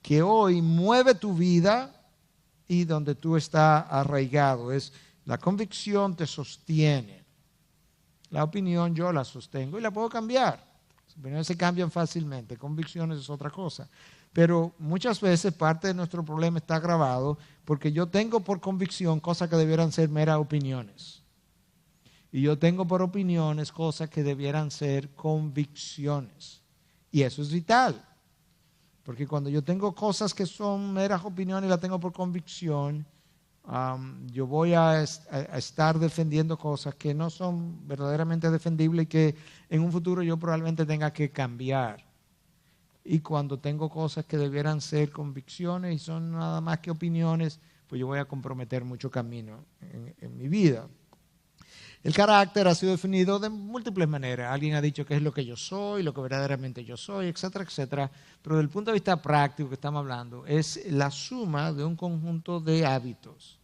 que hoy mueve tu vida y donde tú estás arraigado. La convicción te sostiene. La opinión yo la sostengo y la puedo cambiar. Las opiniones se cambian fácilmente, convicciones es otra cosa. Pero muchas veces parte de nuestro problema está agravado porque yo tengo por convicción cosas que debieran ser meras opiniones. Y yo tengo por opiniones cosas que debieran ser convicciones. Y eso es vital. Porque cuando yo tengo cosas que son meras opiniones y las tengo por convicción, yo voy a estar defendiendo cosas que no son verdaderamente defendibles y que en un futuro yo probablemente tenga que cambiar. Y cuando tengo cosas que debieran ser convicciones y son nada más que opiniones, pues yo voy a comprometer mucho camino en mi vida. El carácter ha sido definido de múltiples maneras. Alguien ha dicho qué es lo que yo soy, lo que verdaderamente yo soy, etcétera, etcétera. Pero desde el punto de vista práctico que estamos hablando, es la suma de un conjunto de hábitos.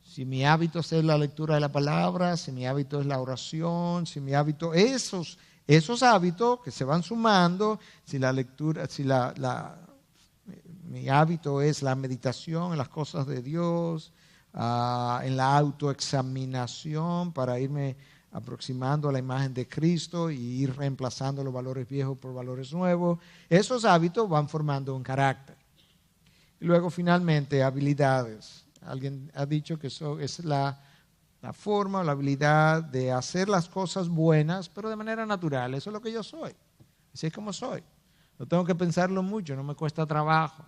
Si mi hábito es la lectura de la palabra, si mi hábito es la oración, si mi hábito, esos hábitos que se van sumando, si la lectura, mi hábito es la meditación en las cosas de Dios, en la autoexaminación para irme aproximando a la imagen de Cristo y ir reemplazando los valores viejos por valores nuevos. Esos hábitos van formando un carácter. Y luego finalmente habilidades. Alguien ha dicho que eso es la forma o la habilidad de hacer las cosas buenas, pero de manera natural. Eso es lo que yo soy. Así es como soy. No tengo que pensarlo mucho, no me cuesta trabajo.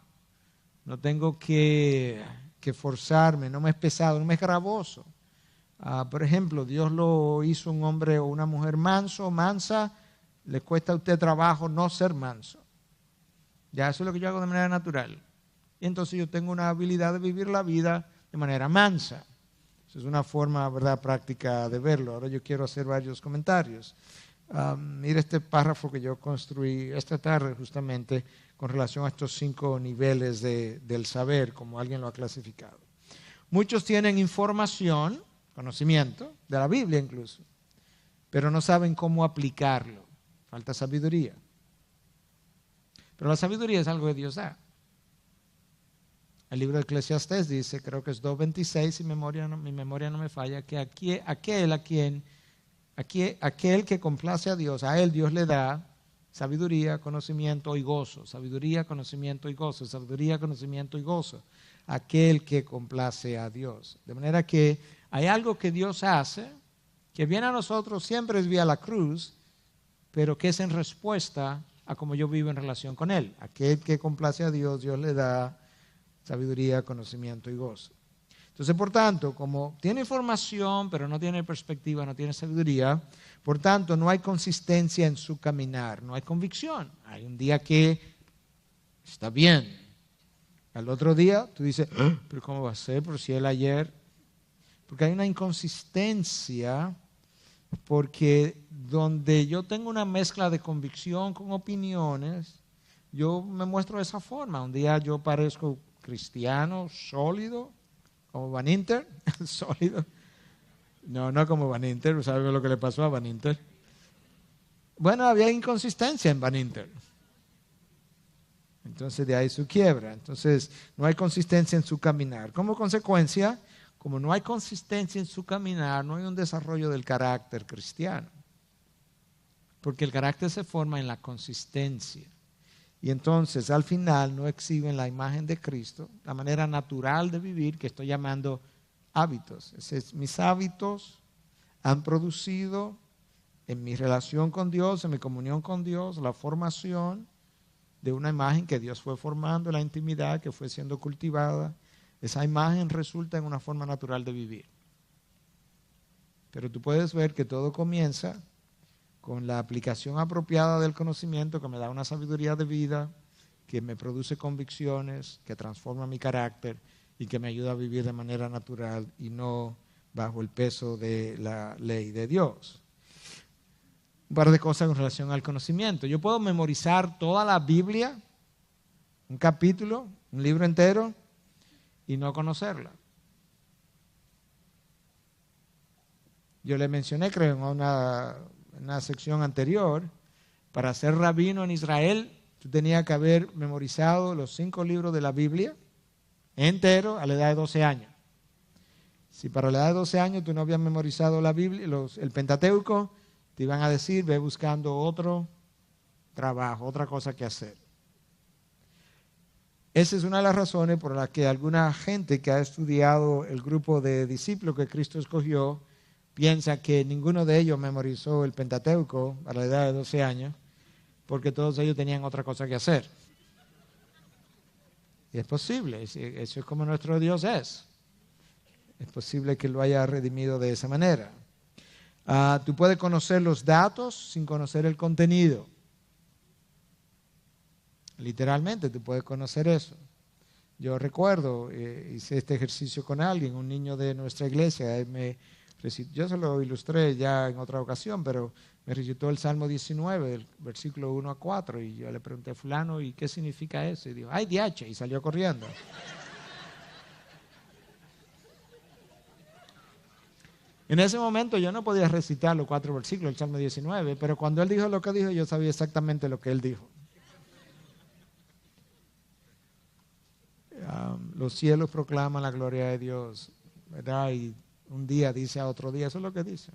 No tengo que forzarme, no me es pesado, no me es gravoso. Por ejemplo, Dios lo hizo un hombre o una mujer manso o mansa, le cuesta a usted trabajo no ser manso. Ya eso es lo que yo hago de manera natural. Y entonces yo tengo una habilidad de vivir la vida de manera mansa. Esa es una forma, ¿verdad?, práctica de verlo. Ahora yo quiero hacer varios comentarios. Mira este párrafo que yo construí esta tarde justamente con relación a estos 5 niveles del saber, como alguien lo ha clasificado. Muchos tienen información, conocimiento, de la Biblia incluso, pero no saben cómo aplicarlo. Falta sabiduría. Pero la sabiduría es algo que Dios da. El libro de Eclesiastés dice, creo que es 2:26, si mi memoria no me falla, que aquel que complace a Dios, a él Dios le da sabiduría, conocimiento y gozo. Sabiduría, conocimiento y gozo. Sabiduría, conocimiento y gozo. Aquel que complace a Dios. De manera que hay algo que Dios hace, que viene a nosotros, siempre es vía la cruz, pero que es en respuesta a cómo yo vivo en relación con Él. Aquel que complace a Dios, Dios le da sabiduría, conocimiento y gozo. Entonces, por tanto, como tiene información, pero no tiene perspectiva, no tiene sabiduría, por tanto, no hay consistencia en su caminar, no hay convicción. Hay un día que está bien. Al otro día, tú dices, ¿pero cómo va a ser? Pero si él ayer... Porque hay una inconsistencia, porque donde yo tengo una mezcla de convicción con opiniones, yo me muestro de esa forma. Un día yo parezco cristiano, sólido, como Van Inter, sólido. No como Van Inter, ¿sabes lo que le pasó a Van Inter? Bueno, había inconsistencia en Van Inter. Entonces de ahí su quiebra. Entonces no hay consistencia en su caminar. Como consecuencia, como no hay consistencia en su caminar, no hay un desarrollo del carácter cristiano. Porque el carácter se forma en la consistencia. Y entonces al final no exhiben la imagen de Cristo, la manera natural de vivir que estoy llamando hábitos. Mis hábitos han producido en mi relación con Dios, en mi comunión con Dios, la formación de una imagen que Dios fue formando, la intimidad que fue siendo cultivada. Esa imagen resulta en una forma natural de vivir. Pero tú puedes ver que todo comienza con la aplicación apropiada del conocimiento que me da una sabiduría de vida, que me produce convicciones, que transforma mi carácter y que me ayuda a vivir de manera natural y no bajo el peso de la ley de Dios. Un par de cosas en relación al conocimiento. Yo puedo memorizar toda la Biblia, un capítulo, un libro entero, y no conocerla. Yo le mencioné, creo, en una sección anterior, para ser rabino en Israel, tú tenías que haber memorizado los 5 libros de la Biblia entero a la edad de 12 años. Si para la edad de 12 años tú no habías memorizado la Biblia, el Pentateuco, te iban a decir, ve buscando otro trabajo, otra cosa que hacer. Esa es una de las razones por las que alguna gente que ha estudiado el grupo de discípulos que Cristo escogió, piensa que ninguno de ellos memorizó el Pentateuco a la edad de 12 años, porque todos ellos tenían otra cosa que hacer. Y es posible, eso es como nuestro Dios es. Es posible que lo haya redimido de esa manera. Tú puedes conocer los datos sin conocer el contenido. Literalmente, tú puedes conocer eso. Yo recuerdo, hice este ejercicio con alguien, un niño de nuestra iglesia, yo se lo ilustré ya en otra ocasión, pero me recitó el Salmo 19, del versículo 1 a 4, y yo le pregunté a fulano, ¿y qué significa eso? Y dijo, ¡ay, diache! Y salió corriendo. En ese momento yo no podía recitar los 4 versículos del Salmo 19, pero cuando él dijo lo que dijo, yo sabía exactamente lo que él dijo. Los cielos proclaman la gloria de Dios, ¿verdad? Y un día dice a otro día, eso es lo que dice.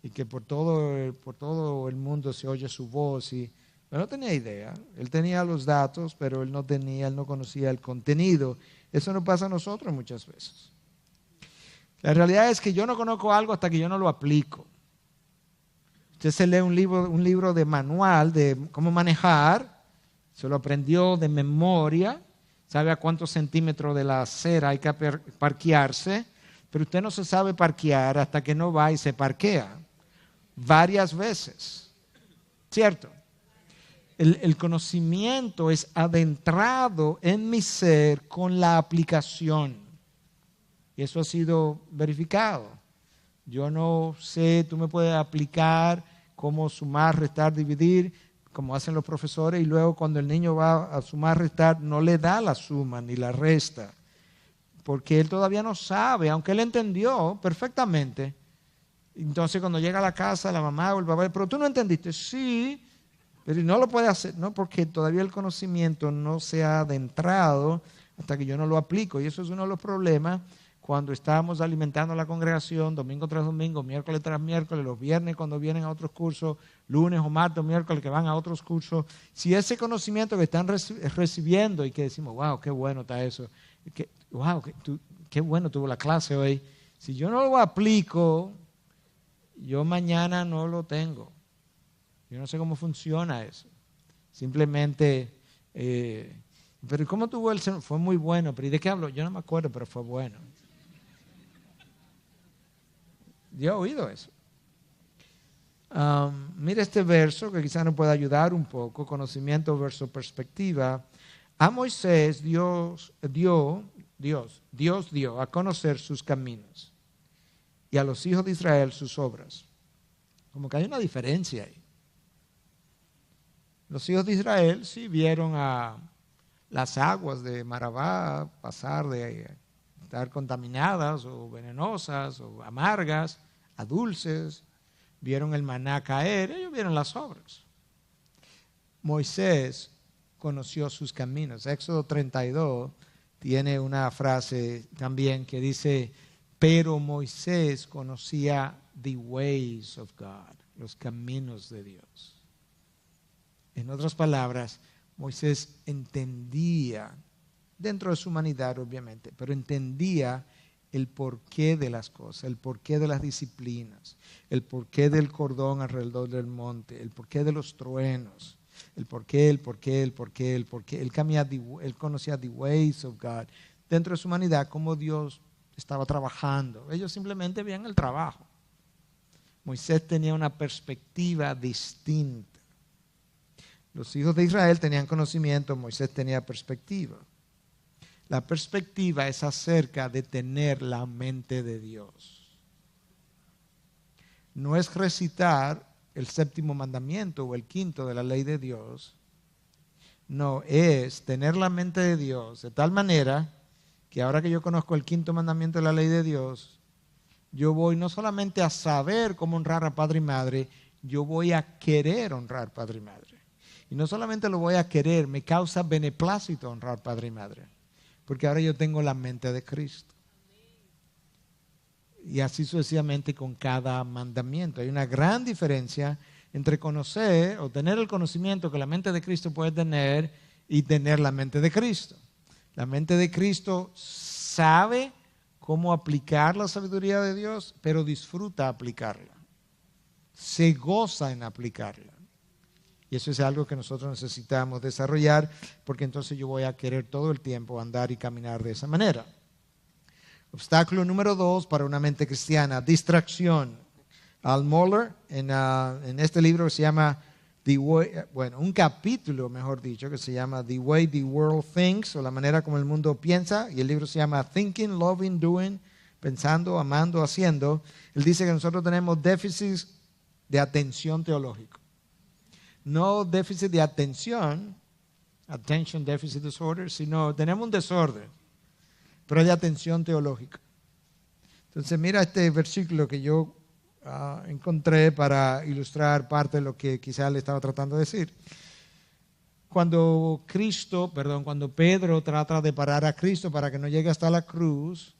Y que por todo el mundo se oye su voz. Pero no tenía idea. Él tenía los datos, pero él no conocía el contenido. Eso nos pasa a nosotros muchas veces. La realidad es que yo no conozco algo hasta que yo no lo aplico. Usted se lee un libro de manual de cómo manejar, se lo aprendió de memoria, sabe a cuántos centímetros de la acera hay que parquearse, pero usted no se sabe parquear hasta que no va y se parquea varias veces. ¿Cierto? El conocimiento es adentrado en mi ser con la aplicación. Y eso ha sido verificado. Yo no sé, tú me puedes aplicar cómo sumar, restar, dividir, como hacen los profesores, y luego cuando el niño va a sumar, restar, no le da la suma ni la resta, porque él todavía no sabe, aunque él entendió perfectamente. Entonces cuando llega a la casa, la mamá o el papá, pero tú no entendiste, sí, pero no lo puede hacer, no, porque todavía el conocimiento no se ha adentrado hasta que yo no lo aplico, y eso es uno de los problemas cuando estamos alimentando a la congregación domingo tras domingo, miércoles tras miércoles, los viernes cuando vienen a otros cursos, lunes o martes o miércoles que van a otros cursos. Si ese conocimiento que están recibiendo y que decimos, wow, qué bueno está eso, qué bueno tuvo la clase hoy, si yo no lo aplico, yo mañana no lo tengo. Yo no sé cómo funciona eso. Simplemente, pero ¿cómo tuvo el sermón? Fue muy bueno, pero ¿y de qué hablo? Yo no me acuerdo, pero fue bueno. Yo he oído eso. Mira este verso que quizás nos pueda ayudar un poco, conocimiento versus perspectiva. A Moisés Dios dio a conocer sus caminos y a los hijos de Israel sus obras. Como que hay una diferencia ahí. Los hijos de Israel sí vieron a las aguas de Marabá pasar de estar contaminadas o venenosas o amargas a dulces, vieron el maná caer, ellos vieron las obras. Moisés conoció sus caminos. Éxodo 32 tiene una frase también que dice, pero Moisés conocía the ways of God, los caminos de Dios. En otras palabras, Moisés entendía, dentro de su humanidad obviamente, pero entendía el porqué de las cosas, el porqué de las disciplinas, el porqué del cordón alrededor del monte, el porqué de los truenos, el porqué. Él conocía the ways of God. Dentro de su humanidad, cómo Dios estaba trabajando. Ellos simplemente veían el trabajo. Moisés tenía una perspectiva distinta. Los hijos de Israel tenían conocimiento, Moisés tenía perspectiva. La perspectiva es acerca de tener la mente de Dios. No es recitar el séptimo mandamiento o el quinto de la ley de Dios. No, es tener la mente de Dios de tal manera que ahora que yo conozco el quinto mandamiento de la ley de Dios, yo voy no solamente a saber cómo honrar a padre y madre, yo voy a querer honrar padre y madre. Y no solamente lo voy a querer, me causa beneplácito honrar padre y madre. Porque ahora yo tengo la mente de Cristo. Y así sucesivamente con cada mandamiento. Hay una gran diferencia entre conocer o tener el conocimiento que la mente de Cristo puede tener y tener la mente de Cristo. La mente de Cristo sabe cómo aplicar la sabiduría de Dios, pero disfruta aplicarla. Se goza en aplicarla. Y eso es algo que nosotros necesitamos desarrollar, porque entonces yo voy a querer todo el tiempo andar y caminar de esa manera. Obstáculo número 2 para una mente cristiana, distracción. Al Mohler, en este libro que se llama, un capítulo, mejor dicho, que se llama The Way the World Thinks, o la manera como el mundo piensa, y el libro se llama Thinking, Loving, Doing, pensando, amando, haciendo. Él dice que nosotros tenemos déficit de atención teológico. No déficit de atención, attention deficit disorder, sino tenemos un desorden, pero es de atención teológica. Entonces mira este versículo que yo encontré para ilustrar parte de lo que quizás le estaba tratando de decir. Cuando Pedro trata de parar a Cristo para que no llegue hasta la cruz,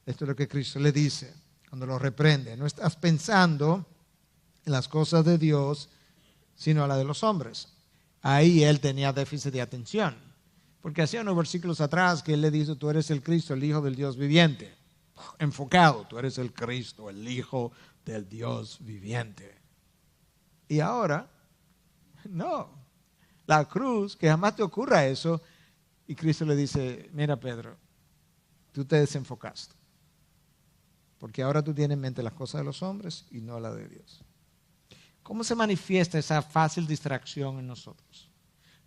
esto es lo que Cristo le dice, cuando lo reprende. No estás pensando en las cosas de Dios, sino a la de los hombres. Ahí él tenía déficit de atención, porque hacía unos versículos atrás que él le dice, tú eres el Cristo, el Hijo del Dios viviente. Enfocado, tú eres el Cristo, el Hijo del Dios viviente. Y ahora, no, la cruz, que jamás te ocurra eso, y Cristo le dice, mira Pedro, tú te desenfocaste, porque ahora tú tienes en mente las cosas de los hombres y no la de Dios. ¿Cómo se manifiesta esa fácil distracción en nosotros?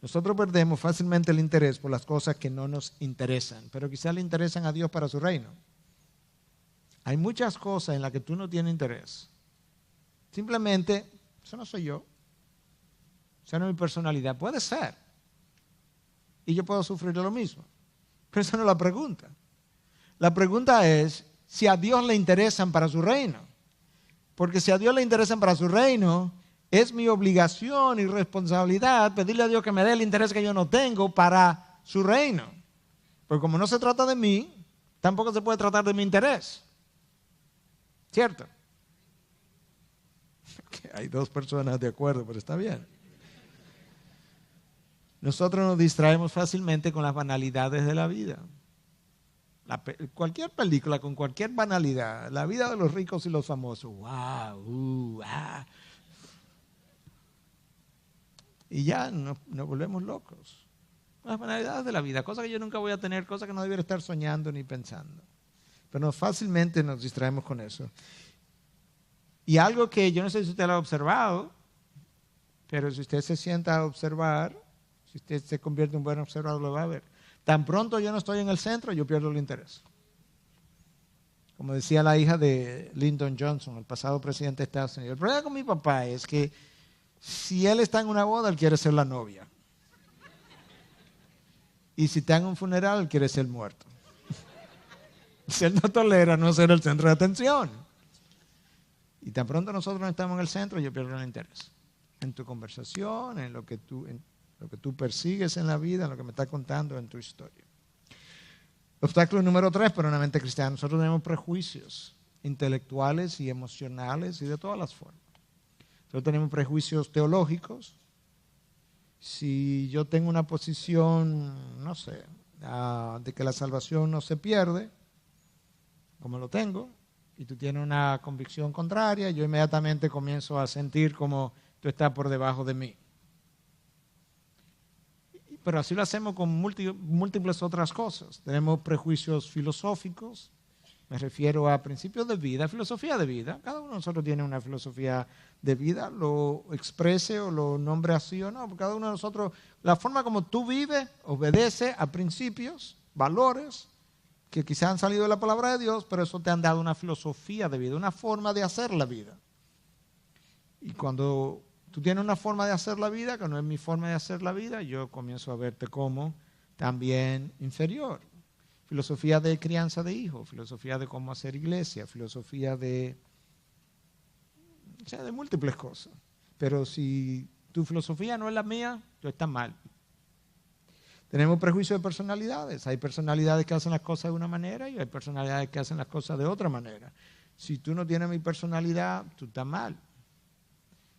Nosotros perdemos fácilmente el interés por las cosas que no nos interesan, pero quizás le interesan a Dios para su reino. Hay muchas cosas en las que tú no tienes interés. Simplemente, eso no soy yo. Esa no es mi personalidad. Puede ser. Y yo puedo sufrir de lo mismo. Pero esa no es la pregunta. La pregunta es si a Dios le interesan para su reino. Porque si a Dios le interesan para su reino, es mi obligación y responsabilidad pedirle a Dios que me dé el interés que yo no tengo para su reino. Porque como no se trata de mí, tampoco se puede tratar de mi interés. ¿Cierto? Okay, hay dos personas de acuerdo, pero está bien. Nosotros nos distraemos fácilmente con las banalidades de la vida. Cualquier película con cualquier banalidad, la vida de los ricos y los famosos, wow, y ya nos volvemos locos. Las banalidades de la vida, cosas que yo nunca voy a tener, cosas que no debería estar soñando ni pensando. Pero fácilmente nos distraemos con eso. Y algo que yo no sé si usted lo ha observado, pero si usted se sienta a observar, si usted se convierte en un buen observador, lo va a ver. Tan pronto yo no estoy en el centro, yo pierdo el interés. Como decía la hija de Lyndon Johnson, el pasado presidente de Estados Unidos. El problema con mi papá es que si él está en una boda, él quiere ser la novia. Y si está en un funeral, él quiere ser muerto. Si él no tolera no ser el centro de atención. Y tan pronto nosotros no estamos en el centro, yo pierdo el interés. En tu conversación, en lo que tú persigues en la vida, en lo que me estás contando en tu historia. Obstáculo número 3 para una mente cristiana. Nosotros tenemos prejuicios intelectuales y emocionales y de todas las formas. Nosotros tenemos prejuicios teológicos, Si yo tengo una posición, no sé, de que la salvación no se pierde, como lo tengo, y tú tienes una convicción contraria, yo inmediatamente comienzo a sentir como tú estás por debajo de mí. Pero así lo hacemos con múltiples otras cosas. Tenemos prejuicios filosóficos, me refiero a principios de vida, filosofía de vida. Cada uno de nosotros tiene una filosofía de vida, lo exprese o lo nombre así o no. Porque cada uno de nosotros, la forma como tú vives, obedece a principios, valores, que quizás han salido de la palabra de Dios, pero eso te han dado una filosofía de vida, una forma de hacer la vida. Y cuando tú tienes una forma de hacer la vida, que no es mi forma de hacer la vida, yo comienzo a verte como también inferior. Filosofía de crianza de hijos, filosofía de cómo hacer iglesia, filosofía de múltiples cosas. Pero si tu filosofía no es la mía, tú estás mal. Tenemos prejuicios de personalidades. Hay personalidades que hacen las cosas de una manera y hay personalidades que hacen las cosas de otra manera. Si tú no tienes mi personalidad, tú estás mal.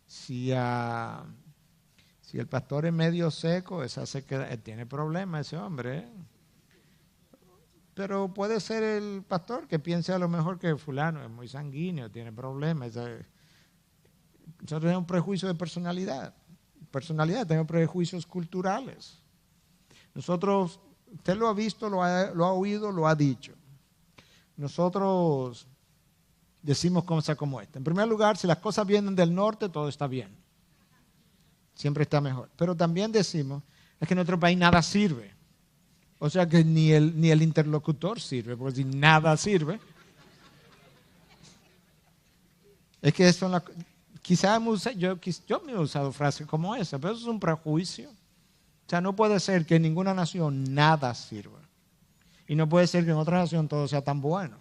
Si el pastor es medio seco, esa sequedad, tiene problemas ese hombre. Pero puede ser el pastor que piense a lo mejor que fulano es muy sanguíneo, tiene problemas. Nosotros tenemos prejuicios de personalidad. Tenemos prejuicios culturales. Nosotros, usted lo ha visto, lo ha oído, lo ha dicho. Nosotros decimos cosas como esta. En primer lugar, si las cosas vienen del norte, todo está bien. Siempre está mejor. Pero también decimos, es que en nuestro país nada sirve. O sea que ni el interlocutor sirve, porque si nada sirve. Es que eso, quizás yo me he usado frases como esa, pero eso es un prejuicio. O sea, no puede ser que en ninguna nación nada sirva. Y no puede ser que en otra nación todo sea tan bueno.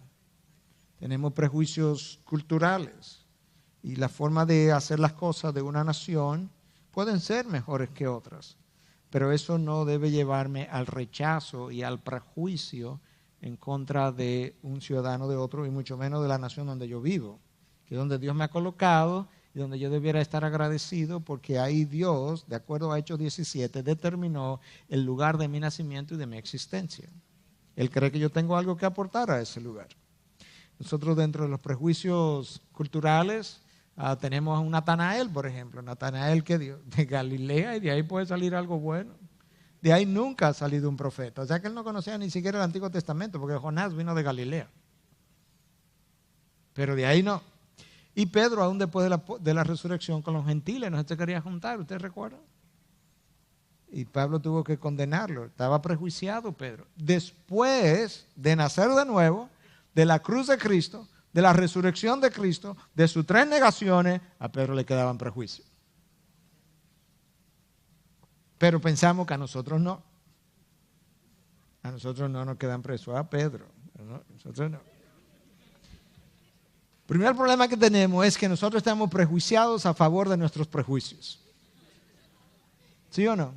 Tenemos prejuicios culturales. Y la forma de hacer las cosas de una nación pueden ser mejores que otras. Pero eso no debe llevarme al rechazo y al prejuicio en contra de un ciudadano de otro y mucho menos de la nación donde yo vivo, que es donde Dios me ha colocado y donde yo debiera estar agradecido porque ahí Dios, de acuerdo a Hechos 17, determinó el lugar de mi nacimiento y de mi existencia. Él cree que yo tengo algo que aportar a ese lugar. Nosotros dentro de los prejuicios culturales tenemos a un Natanael, por ejemplo. Natanael que dio de Galilea y de ahí puede salir algo bueno. De ahí nunca ha salido un profeta. O sea que él no conocía ni siquiera el Antiguo Testamento porque Jonás vino de Galilea. Pero de ahí no. Y Pedro, aún después de la resurrección con los gentiles, no se quería juntar, ¿ustedes recuerdan? Y Pablo tuvo que condenarlo. Estaba prejuiciado Pedro. Después de nacer de nuevo, de la cruz de Cristo, de la resurrección de Cristo, de sus 3 negaciones, a Pedro le quedaban prejuicios. Pero pensamos que a nosotros no. A nosotros no nos quedan presos, a Pedro. No, nosotros no. El primer problema que tenemos es que nosotros estamos prejuiciados a favor de nuestros prejuicios. ¿Sí o no?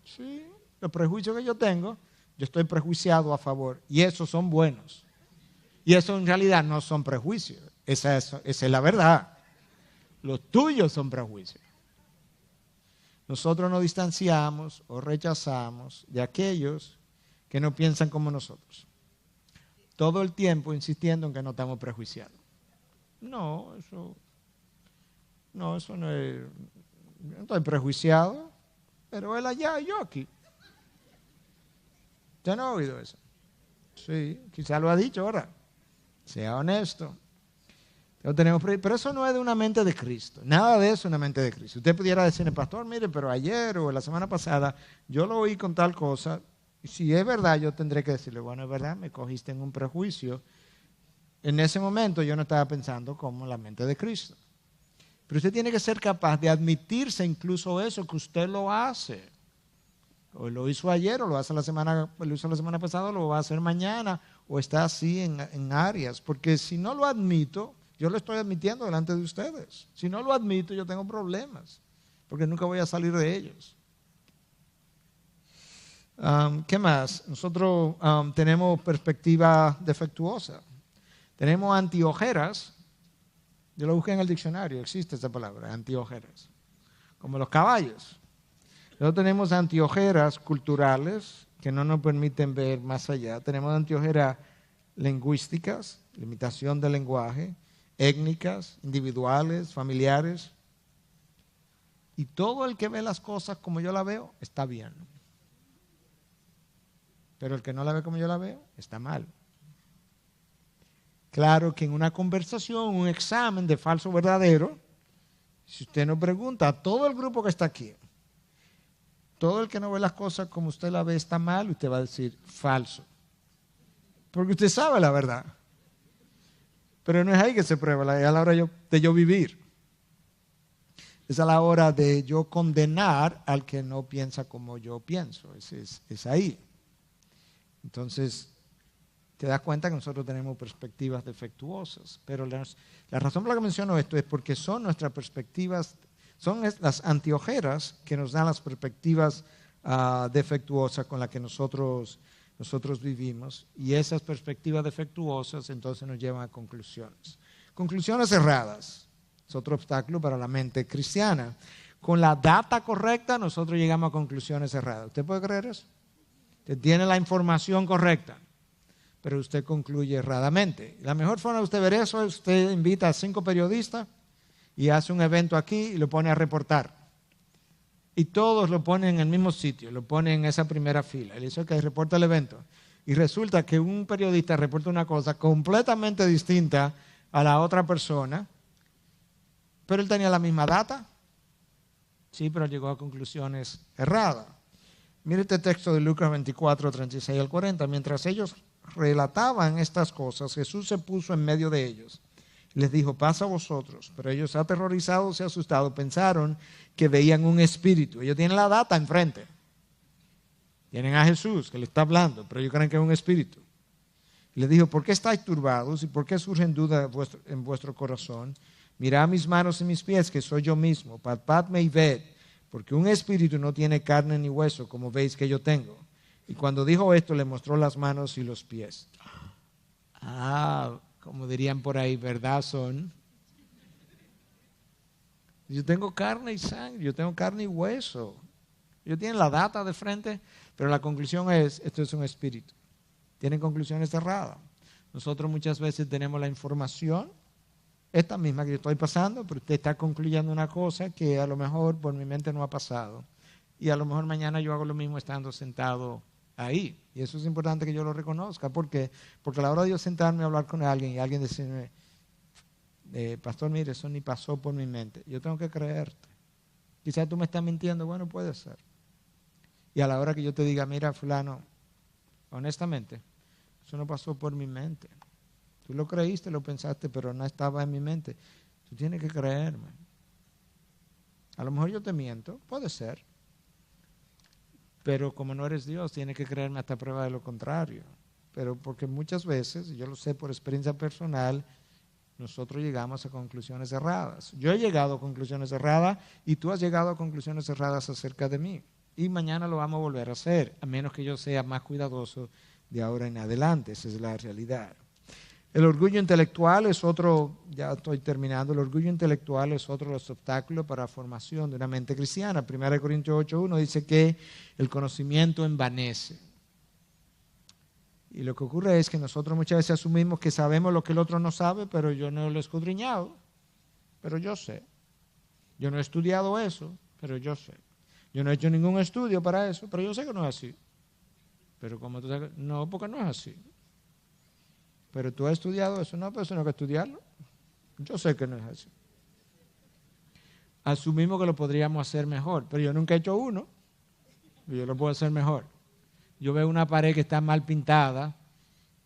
Sí, los prejuicios que yo tengo, yo estoy prejuiciado a favor. Y esos son buenos. Y eso en realidad no son prejuicios. Esa es la verdad. Los tuyos son prejuicios. Nosotros nos distanciamos o rechazamos de aquellos que no piensan como nosotros. Todo el tiempo insistiendo en que no estamos prejuiciados. No, eso no es. Yo no estoy prejuiciado, pero él allá y yo aquí. ¿Usted no ha oído eso? Sí, quizá lo ha dicho ahora. Sea honesto. Pero eso no es de una mente de Cristo. Nada de eso es una mente de Cristo. Usted pudiera decirle, pastor, mire, pero ayer o la semana pasada yo lo oí con tal cosa. Y si es verdad, yo tendré que decirle, bueno, es verdad, me cogiste en un prejuicio. En ese momento yo no estaba pensando como la mente de Cristo. Pero usted tiene que ser capaz de admitirse incluso eso, que usted lo hace. O lo hizo ayer, o lo hizo la semana pasada, o lo va a hacer mañana, o está así en áreas. Porque si no lo admito, yo lo estoy admitiendo delante de ustedes. Si no lo admito, yo tengo problemas, porque nunca voy a salir de ellos. ¿Qué más? Nosotros tenemos perspectiva defectuosa. Tenemos antiojeras. Yo lo busqué en el diccionario, existe esa palabra, antiojeras. Como los caballos. Luego tenemos anteojeras culturales que no nos permiten ver más allá. Tenemos anteojeras lingüísticas, limitación del lenguaje, étnicas, individuales, familiares. Y todo el que ve las cosas como yo la veo, está bien. Pero el que no la ve como yo la veo, está mal. Claro que en una conversación, un examen de falso o verdadero, si usted nos pregunta a todo el grupo que está aquí, todo el que no ve las cosas como usted la ve está mal, usted va a decir falso. Porque usted sabe la verdad. Pero no es ahí que se prueba, es a la hora de yo vivir. Es a la hora de yo condenar al que no piensa como yo pienso. Es ahí. Entonces, te das cuenta que nosotros tenemos perspectivas defectuosas. Pero la razón por la que menciono esto es porque son nuestras perspectivas, son las anteojeras que nos dan las perspectivas defectuosas con las que nosotros vivimos. Y esas perspectivas defectuosas entonces nos llevan a conclusiones. Conclusiones erradas. Es otro obstáculo para la mente cristiana. Con la data correcta nosotros llegamos a conclusiones erradas. ¿Usted puede creer eso? Usted tiene la información correcta, pero usted concluye erradamente. La mejor forma de usted ver eso es usted invita a 5 periodistas y hace un evento aquí y lo pone a reportar. Y todos lo ponen en el mismo sitio, lo ponen en esa primera fila. Él dice que reporta el evento. Y resulta que un periodista reporta una cosa completamente distinta a la otra persona, pero él tenía la misma data. Sí, pero llegó a conclusiones erradas. Mire este texto de Lucas 24, 36 al 40. Mientras ellos relataban estas cosas, Jesús se puso en medio de ellos. Les dijo, pasa a vosotros. Pero ellos, aterrorizados y asustados, pensaron que veían un espíritu. Ellos tienen la data enfrente. Tienen a Jesús que le está hablando, pero ellos creen que es un espíritu. Y les dijo, ¿por qué estáis turbados y por qué surgen dudas en vuestro corazón? Mirad mis manos y mis pies, que soy yo mismo. Palpadme y ved, porque un espíritu no tiene carne ni hueso, como veis que yo tengo. Y cuando dijo esto, le mostró las manos y los pies. Como dirían por ahí, ¿verdad son? Yo tengo carne y sangre, yo tengo carne y hueso. Ellos tienen la data de frente, pero la conclusión es, esto es un espíritu. Tienen conclusiones erradas. Nosotros muchas veces tenemos la información, esta misma que yo estoy pasando, pero usted está concluyendo una cosa que a lo mejor por mi mente no ha pasado. Y a lo mejor mañana yo hago lo mismo estando sentado ahí. Y eso es importante que yo lo reconozca. ¿Por qué? Porque a la hora de yo sentarme a hablar con alguien y alguien decirme, pastor, mire, eso ni pasó por mi mente. Yo tengo que creerte. Quizás tú me estás mintiendo. Bueno, puede ser. Y a la hora que yo te diga, mira, fulano, honestamente, eso no pasó por mi mente. Tú lo creíste, lo pensaste, pero no estaba en mi mente. Tú tienes que creerme. A lo mejor yo te miento, puede ser. Pero como no eres Dios, tienes que creerme hasta prueba de lo contrario. Pero porque muchas veces, yo lo sé por experiencia personal, nosotros llegamos a conclusiones erradas. Yo he llegado a conclusiones erradas y tú has llegado a conclusiones erradas acerca de mí. Y mañana lo vamos a volver a hacer, a menos que yo sea más cuidadoso de ahora en adelante. Esa es la realidad. El orgullo intelectual es otro, ya estoy terminando, el orgullo intelectual es otro de los obstáculos para la formación de una mente cristiana. 1 Corintios 8:1 dice que el conocimiento envanece. Y lo que ocurre es que nosotros muchas veces asumimos que sabemos lo que el otro no sabe, pero yo no lo he escudriñado, pero yo sé. Yo no he estudiado eso, pero yo sé. Yo no he hecho ningún estudio para eso, pero yo sé que no es así. Pero como tú sabes, no, porque no es así. Pero tú has estudiado eso, no, pero eso no hay que estudiarlo. Yo sé que no es así. Asumimos que lo podríamos hacer mejor, pero yo nunca he hecho uno, y yo lo puedo hacer mejor. Yo veo una pared que está mal pintada,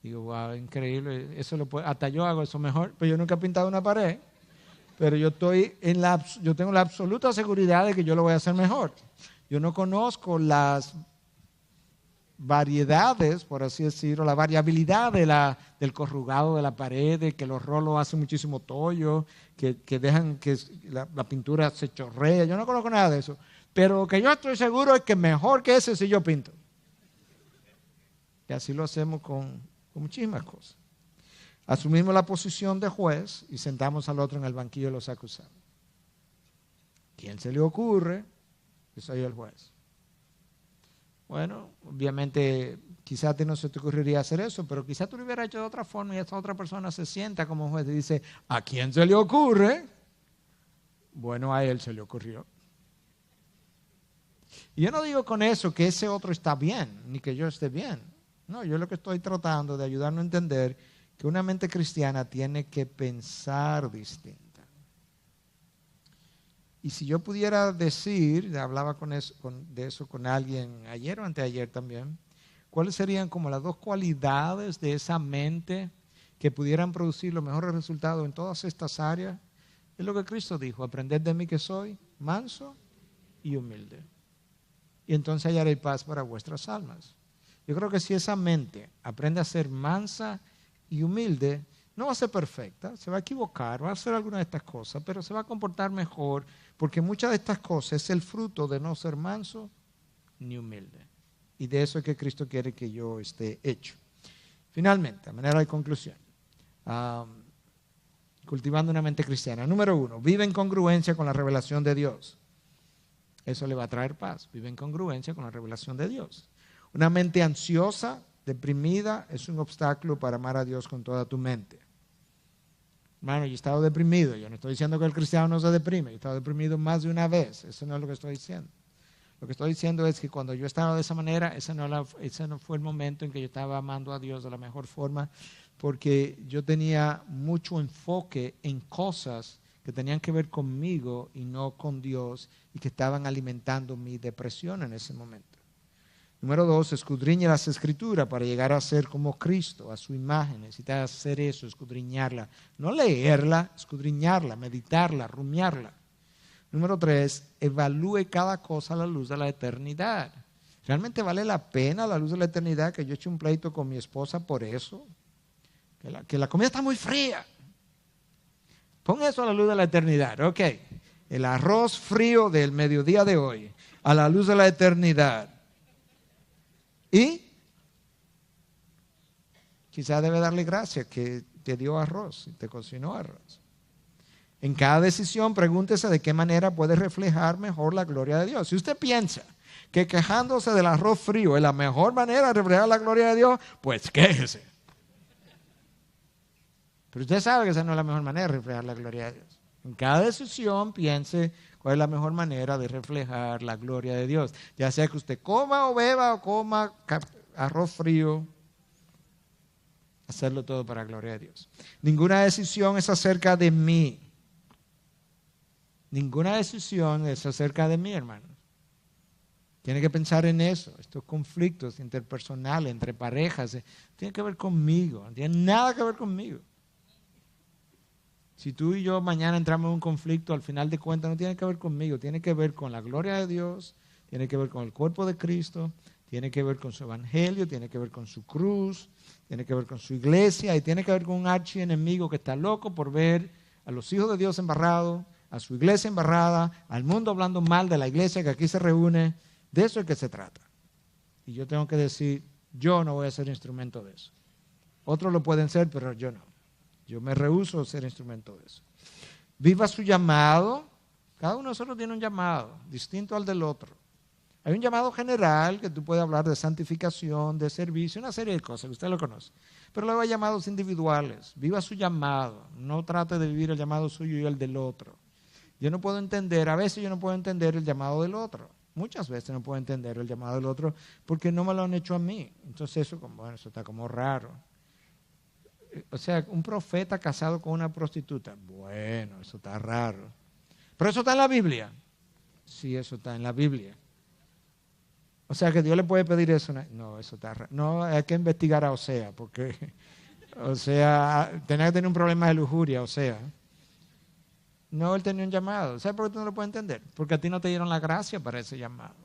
digo, wow, increíble, eso lo puedo, hasta yo hago eso mejor, pero yo nunca he pintado una pared, pero yo tengo la absoluta seguridad de que yo lo voy a hacer mejor. Yo no conozco las variedades, por así decirlo, la variabilidad del corrugado de la pared, de que los rolos hacen muchísimo tollo, que dejan que la pintura se chorrea. Yo no conozco nada de eso. Pero lo que yo estoy seguro es que mejor que ese si yo pinto. Y así lo hacemos con muchísimas cosas. Asumimos la posición de juez y sentamos al otro en el banquillo de los acusados. ¿Quién se le ocurre? Yo soy el juez. Bueno, obviamente quizás a ti no se te ocurriría hacer eso, pero quizás tú lo hubieras hecho de otra forma y esta otra persona se sienta como juez y dice, ¿a quién se le ocurre? Bueno, a él se le ocurrió. Y yo no digo con eso que ese otro está bien, ni que yo esté bien. No, yo lo que estoy tratando de ayudarnos a entender que una mente cristiana tiene que pensar distinta. Y si yo pudiera decir, hablaba de eso con alguien ayer o anteayer también, ¿cuáles serían como las dos cualidades de esa mente que pudieran producir los mejores resultados en todas estas áreas? Es lo que Cristo dijo, aprended de mí que soy manso y humilde. Y entonces hallaré paz para vuestras almas. Yo creo que si esa mente aprende a ser mansa y humilde, no va a ser perfecta, se va a equivocar, va a hacer alguna de estas cosas, pero se va a comportar mejor, porque muchas de estas cosas es el fruto de no ser manso ni humilde. Y de eso es que Cristo quiere que yo esté hecho. Finalmente, a manera de conclusión, cultivando una mente cristiana. Número 1, vive en congruencia con la revelación de Dios. Eso le va a traer paz. Vive en congruencia con la revelación de Dios. Una mente ansiosa, deprimida, es un obstáculo para amar a Dios con toda tu mente. Hermano, yo he estado deprimido. Yo no estoy diciendo que el cristiano no se deprime. Yo he estado deprimido más de una vez. Eso no es lo que estoy diciendo. Lo que estoy diciendo es que cuando yo estaba de esa manera, ese no fue el momento en que yo estaba amando a Dios de la mejor forma, porque yo tenía mucho enfoque en cosas que tenían que ver conmigo y no con Dios, y que estaban alimentando mi depresión en ese momento. Número 2, escudriñe las Escrituras para llegar a ser como Cristo, a su imagen. Necesitas hacer eso, escudriñarla. No leerla, escudriñarla, meditarla, rumiarla. Número 3, evalúe cada cosa a la luz de la eternidad. ¿Realmente vale la pena a la luz de la eternidad que yo eche un pleito con mi esposa por eso? Que la comida está muy fría. Pon eso a la luz de la eternidad. Ok, el arroz frío del mediodía de hoy, a la luz de la eternidad. Y quizás debe darle gracias que te dio arroz y te cocinó arroz. En cada decisión pregúntese de qué manera puede reflejar mejor la gloria de Dios. Si usted piensa que quejándose del arroz frío es la mejor manera de reflejar la gloria de Dios, pues quéjese. Pero usted sabe que esa no es la mejor manera de reflejar la gloria de Dios. En cada decisión piense cuál es la mejor manera de reflejar la gloria de Dios. Ya sea que usted coma o beba o coma arroz frío, hacerlo todo para la gloria de Dios. Ninguna decisión es acerca de mí. Ninguna decisión es acerca de mí, hermano. Tiene que pensar en eso. Estos conflictos interpersonales entre parejas tienen que ver conmigo. No tienen nada que ver conmigo. Si tú y yo mañana entramos en un conflicto, al final de cuentas no tiene que ver conmigo. Tiene que ver con la gloria de Dios. Tiene que ver con el cuerpo de Cristo. Tiene que ver con su evangelio. Tiene que ver con su cruz. Tiene que ver con su iglesia. Y tiene que ver con un archienemigo que está loco por ver a los hijos de Dios embarrados, a su iglesia embarrada, al mundo hablando mal de la iglesia que aquí se reúne. De eso es que se trata. Y yo tengo que decir, yo no voy a ser instrumento de eso. Otros lo pueden ser, pero yo no. Yo me rehúso a ser instrumento de eso. Viva su llamado. Cada uno de nosotros tiene un llamado distinto al del otro. Hay un llamado general que tú puedes hablar de santificación, de servicio, una serie de cosas que usted lo conoce. Pero luego hay llamados individuales. Viva su llamado. No trate de vivir el llamado suyo y el del otro. Yo no puedo entender, a veces yo no puedo entender el llamado del otro. Muchas veces no puedo entender el llamado del otro porque no me lo han hecho a mí. Entonces eso está como raro. O sea, un profeta casado con una prostituta. Bueno, eso está raro. ¿Pero eso está en la Biblia? Sí, eso está en la Biblia. O sea, que Dios le puede pedir eso. No, eso está raro. No, hay que investigar a Osea, porque Osea tenía que tener un problema de lujuria, Osea. No, él tenía un llamado. ¿Sabes por qué tú no lo puedes entender? Porque a ti no te dieron la gracia para ese llamado.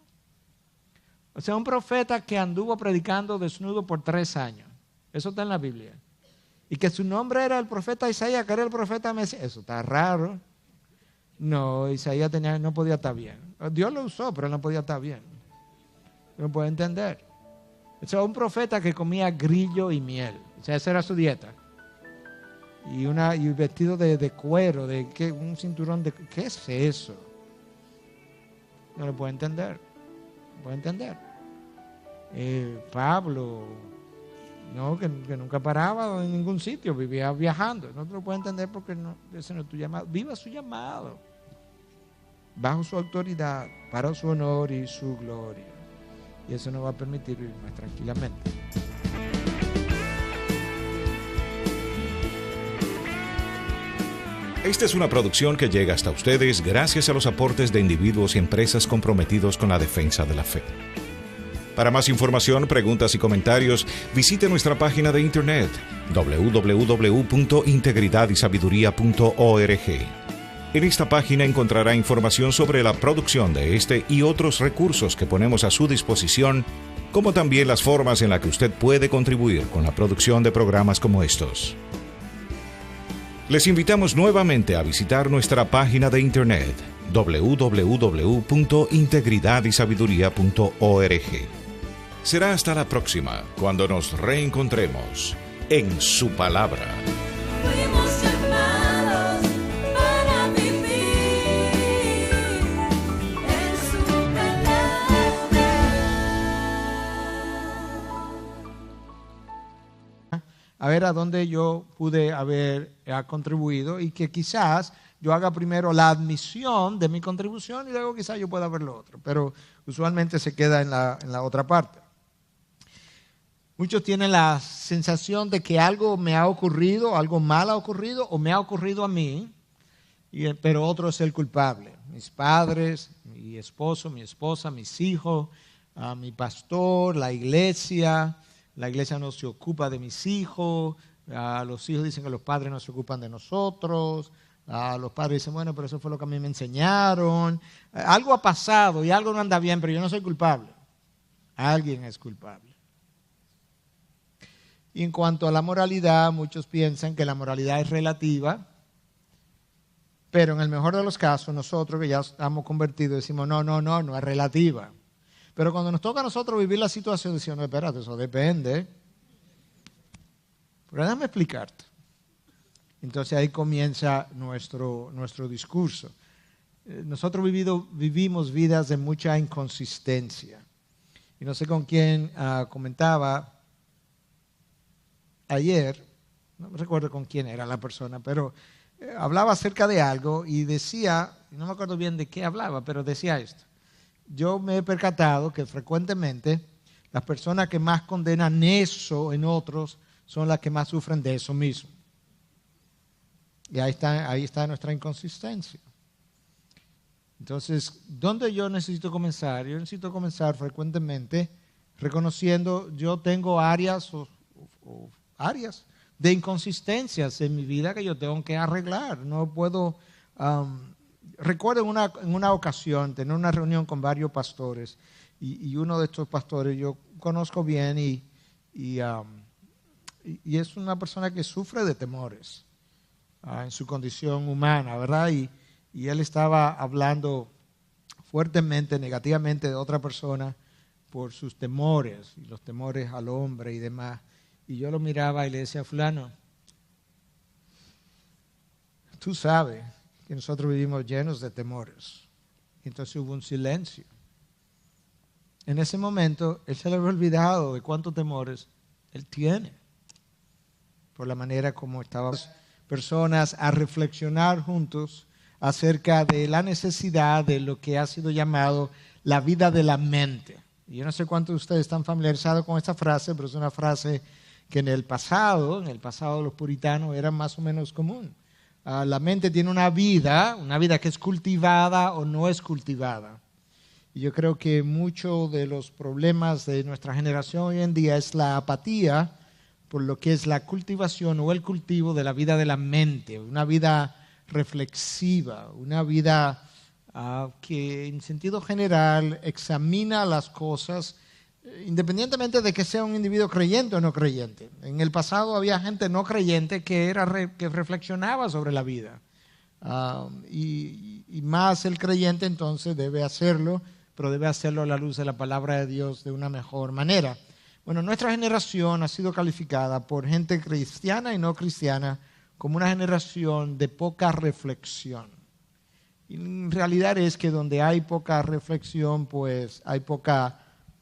O sea, un profeta que anduvo predicando desnudo por 3 años. Eso está en la Biblia. Y que su nombre era el profeta Isaías, que era el profeta Mesías. Eso está raro. No, Isaías no podía estar bien. Dios lo usó, pero él no podía estar bien. No puede entender. O sea, un profeta que comía grillo y miel. O sea, esa era su dieta. Y vestido de cuero, un cinturón de... ¿Qué es eso? No lo puede entender. No puede entender. Pablo, ¿no? que nunca paraba en ningún sitio, vivía viajando. No te lo puedo entender porque ese no es tu llamado. Viva su llamado, bajo su autoridad, para su honor y su gloria. Y eso nos va a permitir vivir más tranquilamente. Esta es una producción que llega hasta ustedes gracias a los aportes de individuos y empresas comprometidos con la defensa de la fe. Para más información, preguntas y comentarios, visite nuestra página de internet www.integridadisabiduría.org. En esta página encontrará información sobre la producción de este y otros recursos que ponemos a su disposición, como también las formas en las que usted puede contribuir con la producción de programas como estos. Les invitamos nuevamente a visitar nuestra página de internet www.integridadisabiduría.org. Será hasta la próxima, cuando nos reencontremos en su palabra. Fuimos llamados para vivir en su palabra. A ver a dónde yo pude haber contribuido y que quizás yo haga primero la admisión de mi contribución y luego quizás yo pueda ver lo otro, pero usualmente se queda en la otra parte. Muchos tienen la sensación de que algo me ha ocurrido, algo mal ha ocurrido o me ha ocurrido a mí, pero otro es el culpable. Mis padres, mi esposo, mi esposa, mis hijos, mi pastor, la iglesia no se ocupa de mis hijos, los hijos dicen que los padres no se ocupan de nosotros, los padres dicen, bueno, pero eso fue lo que a mí me enseñaron. Algo ha pasado y algo no anda bien, pero yo no soy culpable. Alguien es culpable. Y en cuanto a la moralidad, muchos piensan que la moralidad es relativa, pero en el mejor de los casos, nosotros que ya estamos convertidos decimos, no es relativa. Pero cuando nos toca a nosotros vivir la situación, decimos, no, espérate, eso depende. Pero déjame explicarte. Entonces ahí comienza nuestro discurso. Nosotros vivimos vidas de mucha inconsistencia. Y no sé con quién comentaba ayer, no recuerdo con quién era la persona, pero hablaba acerca de algo y decía, no me acuerdo bien de qué hablaba, pero decía esto. Yo me he percatado que frecuentemente las personas que más condenan eso en otros son las que más sufren de eso mismo. Y ahí está nuestra inconsistencia. Entonces, ¿dónde yo necesito comenzar? Yo necesito comenzar frecuentemente reconociendo yo tengo áreas áreas de inconsistencias en mi vida que yo tengo que arreglar. No puedo... recuerdo en una ocasión tener una reunión con varios pastores y uno de estos pastores yo conozco bien y es una persona que sufre de temores en su condición humana, ¿verdad? Y él estaba hablando fuertemente, negativamente de otra persona por sus temores y los temores al hombre y demás. Y yo lo miraba y le decía, fulano, tú sabes que nosotros vivimos llenos de temores. Entonces hubo un silencio. En ese momento, él se le había olvidado de cuántos temores él tiene. Por la manera como estábamos personas a reflexionar juntos acerca de la necesidad de lo que ha sido llamado la vida de la mente. Y yo no sé cuántos de ustedes están familiarizados con esta frase, pero es una frase que en el pasado los puritanos era más o menos común. La mente tiene una vida que es cultivada o no es cultivada. Y yo creo que muchos de los problemas de nuestra generación hoy en día es la apatía por lo que es la cultivación o el cultivo de la vida de la mente, una vida reflexiva, una vida que en sentido general examina las cosas independientemente de que sea un individuo creyente o no creyente. En el pasado había gente no creyente que reflexionaba sobre la vida. Y más el creyente entonces debe hacerlo, pero debe hacerlo a la luz de la palabra de Dios de una mejor manera. Bueno, nuestra generación ha sido calificada por gente cristiana y no cristiana como una generación de poca reflexión. Y en realidad es que donde hay poca reflexión, pues hay poca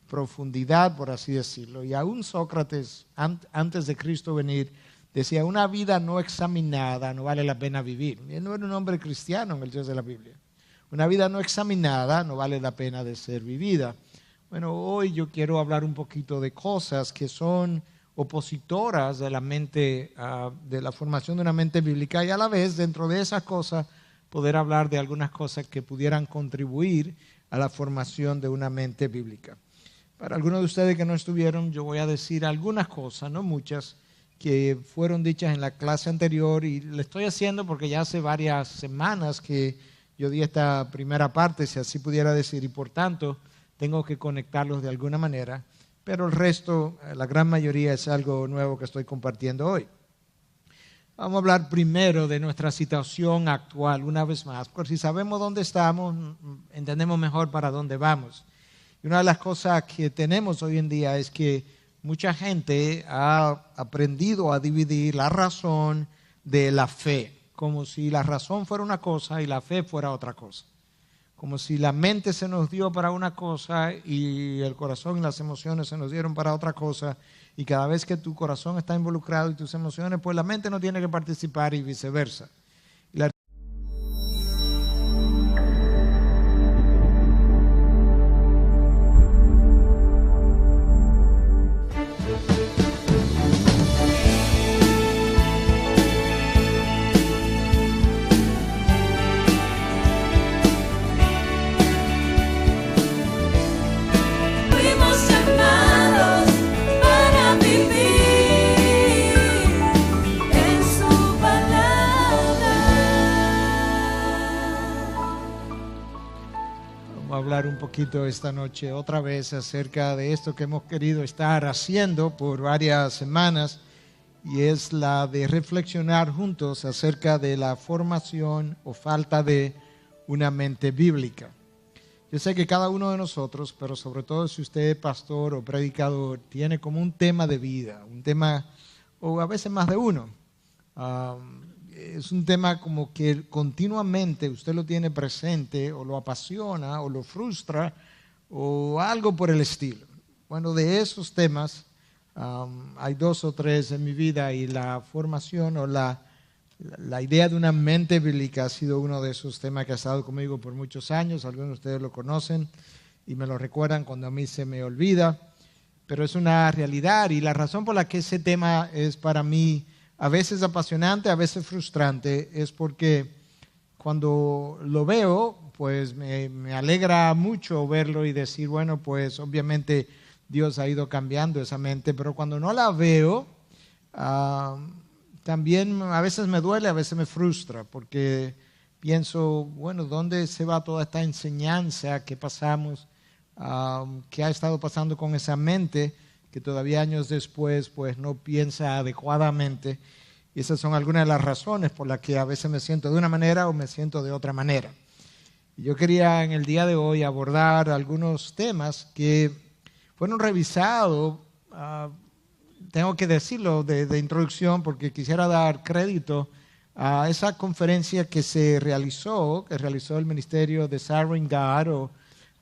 profundidad, por así decirlo. Y aún Sócrates, antes de Cristo venir, decía, una vida no examinada no vale la pena vivir. Y él no era un hombre cristiano en el Dios de la Biblia. Una vida no examinada no vale la pena de ser vivida. Bueno, hoy yo quiero hablar un poquito de cosas que son opositoras de la mente, de la formación de una mente bíblica, y a la vez, dentro de esas cosas, poder hablar de algunas cosas que pudieran contribuir a la formación de una mente bíblica. Para algunos de ustedes que no estuvieron, yo voy a decir algunas cosas, no muchas, que fueron dichas en la clase anterior, y le estoy haciendo porque ya hace varias semanas que yo di esta primera parte, si así pudiera decir, y por tanto tengo que conectarlos de alguna manera, pero el resto, la gran mayoría, es algo nuevo que estoy compartiendo hoy. Vamos a hablar primero de nuestra situación actual, una vez más, porque si sabemos dónde estamos, entendemos mejor para dónde vamos. Y una de las cosas que tenemos hoy en día es que mucha gente ha aprendido a dividir la razón de la fe, como si la razón fuera una cosa y la fe fuera otra cosa. Como si la mente se nos dio para una cosa y el corazón y las emociones se nos dieron para otra cosa, y cada vez que tu corazón está involucrado y tus emociones, pues la mente no tiene que participar y viceversa. Fuimos llamados para vivir en su palabra. Vamos a hablar un poquito esta noche otra vez acerca de esto que hemos querido estar haciendo por varias semanas, y es la de reflexionar juntos acerca de la formación o falta de una mente bíblica. Yo sé que cada uno de nosotros, pero sobre todo si usted es pastor o predicador, tiene como un tema de vida, un tema, o a veces más de uno. Es un tema como que continuamente usted lo tiene presente, o lo apasiona, o lo frustra, o algo por el estilo. Bueno, de esos temas hay 2 o 3 en mi vida, y la formación o la idea de una mente bíblica ha sido uno de esos temas que ha estado conmigo por muchos años. Algunos de ustedes lo conocen y me lo recuerdan cuando a mí se me olvida, pero es una realidad, y la razón por la que ese tema es para mí a veces apasionante, a veces frustrante, es porque cuando lo veo, pues me alegra mucho verlo y decir, bueno, pues obviamente Dios ha ido cambiando esa mente, pero cuando no la veo, también a veces me duele, a veces me frustra, porque pienso, bueno, ¿dónde se va toda esta enseñanza que pasamos, que ha estado pasando con esa mente que todavía años después pues no piensa adecuadamente? Y esas son algunas de las razones por las que a veces me siento de una manera o me siento de otra manera. Y yo quería en el día de hoy abordar algunos temas que fueron revisados, tengo que decirlo de introducción, porque quisiera dar crédito a esa conferencia que realizó el ministerio de Siren God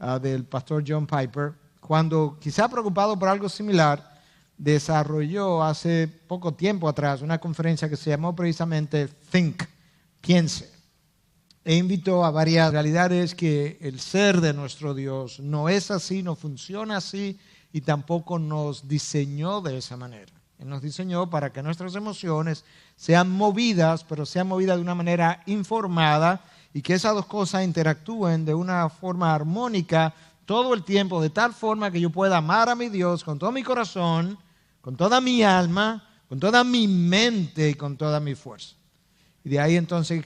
o del pastor John Piper, cuando quizá preocupado por algo similar, desarrolló hace poco tiempo atrás una conferencia que se llamó precisamente Think, Piense, e invitó a varias realidades que el ser de nuestro Dios no es así, no funciona así, y tampoco nos diseñó de esa manera. Él nos diseñó para que nuestras emociones sean movidas, pero sean movidas de una manera informada, y que esas dos cosas interactúen de una forma armónica todo el tiempo, de tal forma que yo pueda amar a mi Dios con todo mi corazón, con toda mi alma, con toda mi mente y con toda mi fuerza. Y de ahí entonces,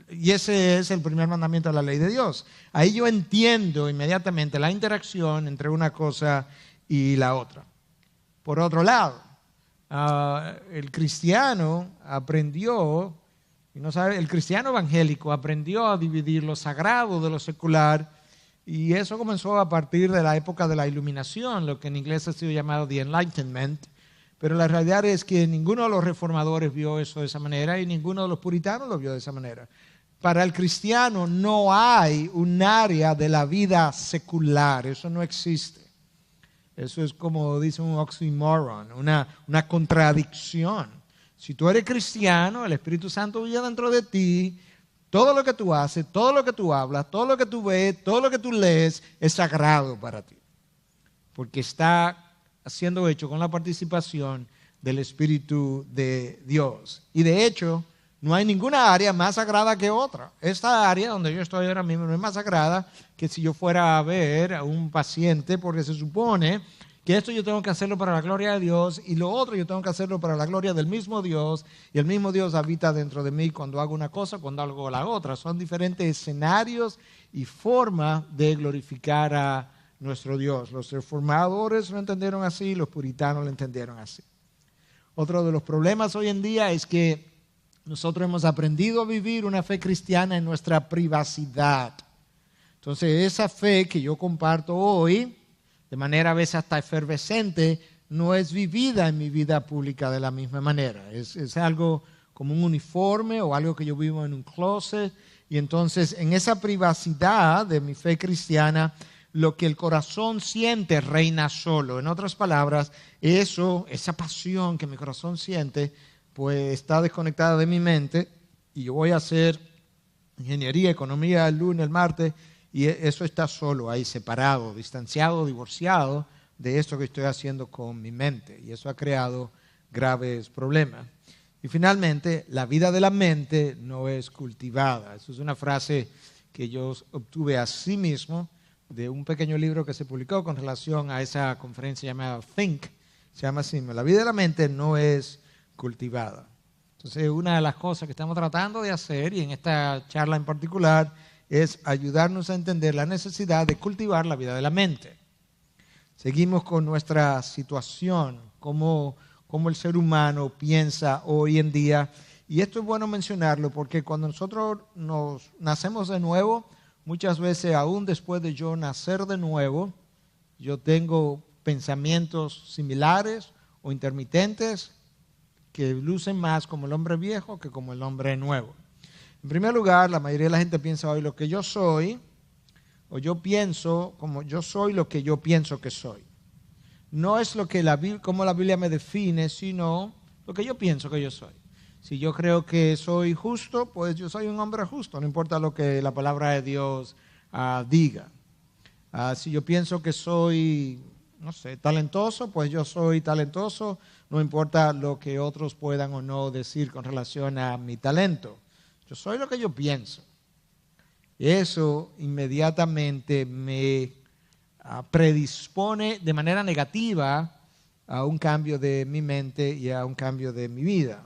y ese es el primer mandamiento de la ley de Dios. Ahí yo entiendo inmediatamente la interacción entre una cosa y la otra. Por otro lado, el cristiano aprendió, el cristiano evangélico aprendió a dividir lo sagrado de lo secular, y eso comenzó a partir de la época de la iluminación, lo que en inglés ha sido llamado the Enlightenment. Pero la realidad es que ninguno de los reformadores vio eso de esa manera, y ninguno de los puritanos lo vio de esa manera. Para el cristiano no hay un área de la vida secular, eso no existe. Eso es como dice un oxymoron, una contradicción. Si tú eres cristiano, el Espíritu Santo vive dentro de ti. Todo lo que tú haces, todo lo que tú hablas, todo lo que tú ves, todo lo que tú lees es sagrado para ti. Porque está siendo hecho con la participación del Espíritu de Dios. Y de hecho, no hay ninguna área más sagrada que otra. Esta área donde yo estoy ahora mismo no es más sagrada que si yo fuera a ver a un paciente, porque se supone que esto yo tengo que hacerlo para la gloria de Dios y lo otro yo tengo que hacerlo para la gloria del mismo Dios, y el mismo Dios habita dentro de mí cuando hago una cosa, cuando hago la otra. Son diferentes escenarios y formas de glorificar a nuestro Dios. Los reformadores lo entendieron así, los puritanos lo entendieron así. Otro de los problemas hoy en día es que nosotros hemos aprendido a vivir una fe cristiana en nuestra privacidad. Entonces, esa fe que yo comparto hoy, de manera a veces hasta efervescente, no es vivida en mi vida pública de la misma manera. Es algo como un uniforme o algo que yo vivo en un closet. Y entonces, en esa privacidad de mi fe cristiana, lo que el corazón siente reina solo. En otras palabras, esa pasión que mi corazón siente, pues está desconectada de mi mente, y yo voy a hacer ingeniería, economía el lunes, el martes, y eso está solo ahí, separado, distanciado, divorciado de esto que estoy haciendo con mi mente, y eso ha creado graves problemas. Y finalmente, la vida de la mente no es cultivada. Eso es una frase que yo obtuve a sí mismo de un pequeño libro que se publicó con relación a esa conferencia llamada Think. Se llama así: la vida de la mente no es cultivada. Entonces, una de las cosas que estamos tratando de hacer, y en esta charla en particular, es ayudarnos a entender la necesidad de cultivar la vida de la mente. Seguimos con nuestra situación, cómo el ser humano piensa hoy en día. Y esto es bueno mencionarlo porque cuando nosotros nos nacemos de nuevo, muchas veces, aún después de yo nacer de nuevo, yo tengo pensamientos similares o intermitentes que lucen más como el hombre viejo que como el hombre nuevo. En primer lugar, la mayoría de la gente piensa hoy lo que yo soy, o yo pienso como yo soy lo que yo pienso que soy. No es lo que como la Biblia me define, sino lo que yo pienso que yo soy. Si yo creo que soy justo, pues yo soy un hombre justo, no importa lo que la palabra de Dios diga. Si yo pienso que soy, no sé, talentoso, pues yo soy talentoso, no importa lo que otros puedan o no decir con relación a mi talento. Yo soy lo que yo pienso. Eso inmediatamente me predispone de manera negativa a un cambio de mi mente y a un cambio de mi vida.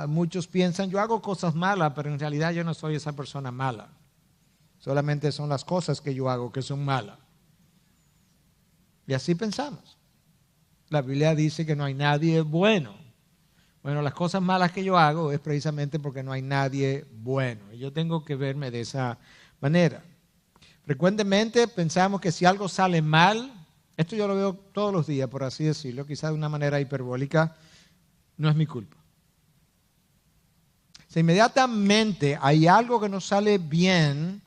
Muchos piensan, yo hago cosas malas, pero en realidad yo no soy esa persona mala. Solamente son las cosas que yo hago que son malas. Y así pensamos. La Biblia dice que no hay nadie bueno. Bueno, las cosas malas que yo hago es precisamente porque no hay nadie bueno. Y yo tengo que verme de esa manera. Frecuentemente pensamos que si algo sale mal, esto yo lo veo todos los días, por así decirlo, quizás de una manera hiperbólica, no es mi culpa. Si inmediatamente hay algo que no sale bien,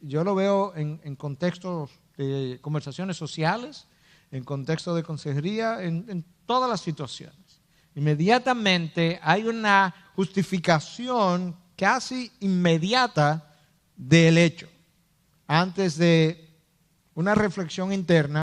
yo lo veo en contextos de conversaciones sociales, en contextos de consejería, en todas las situaciones. Inmediatamente hay una justificación casi inmediata del hecho, antes de una reflexión interna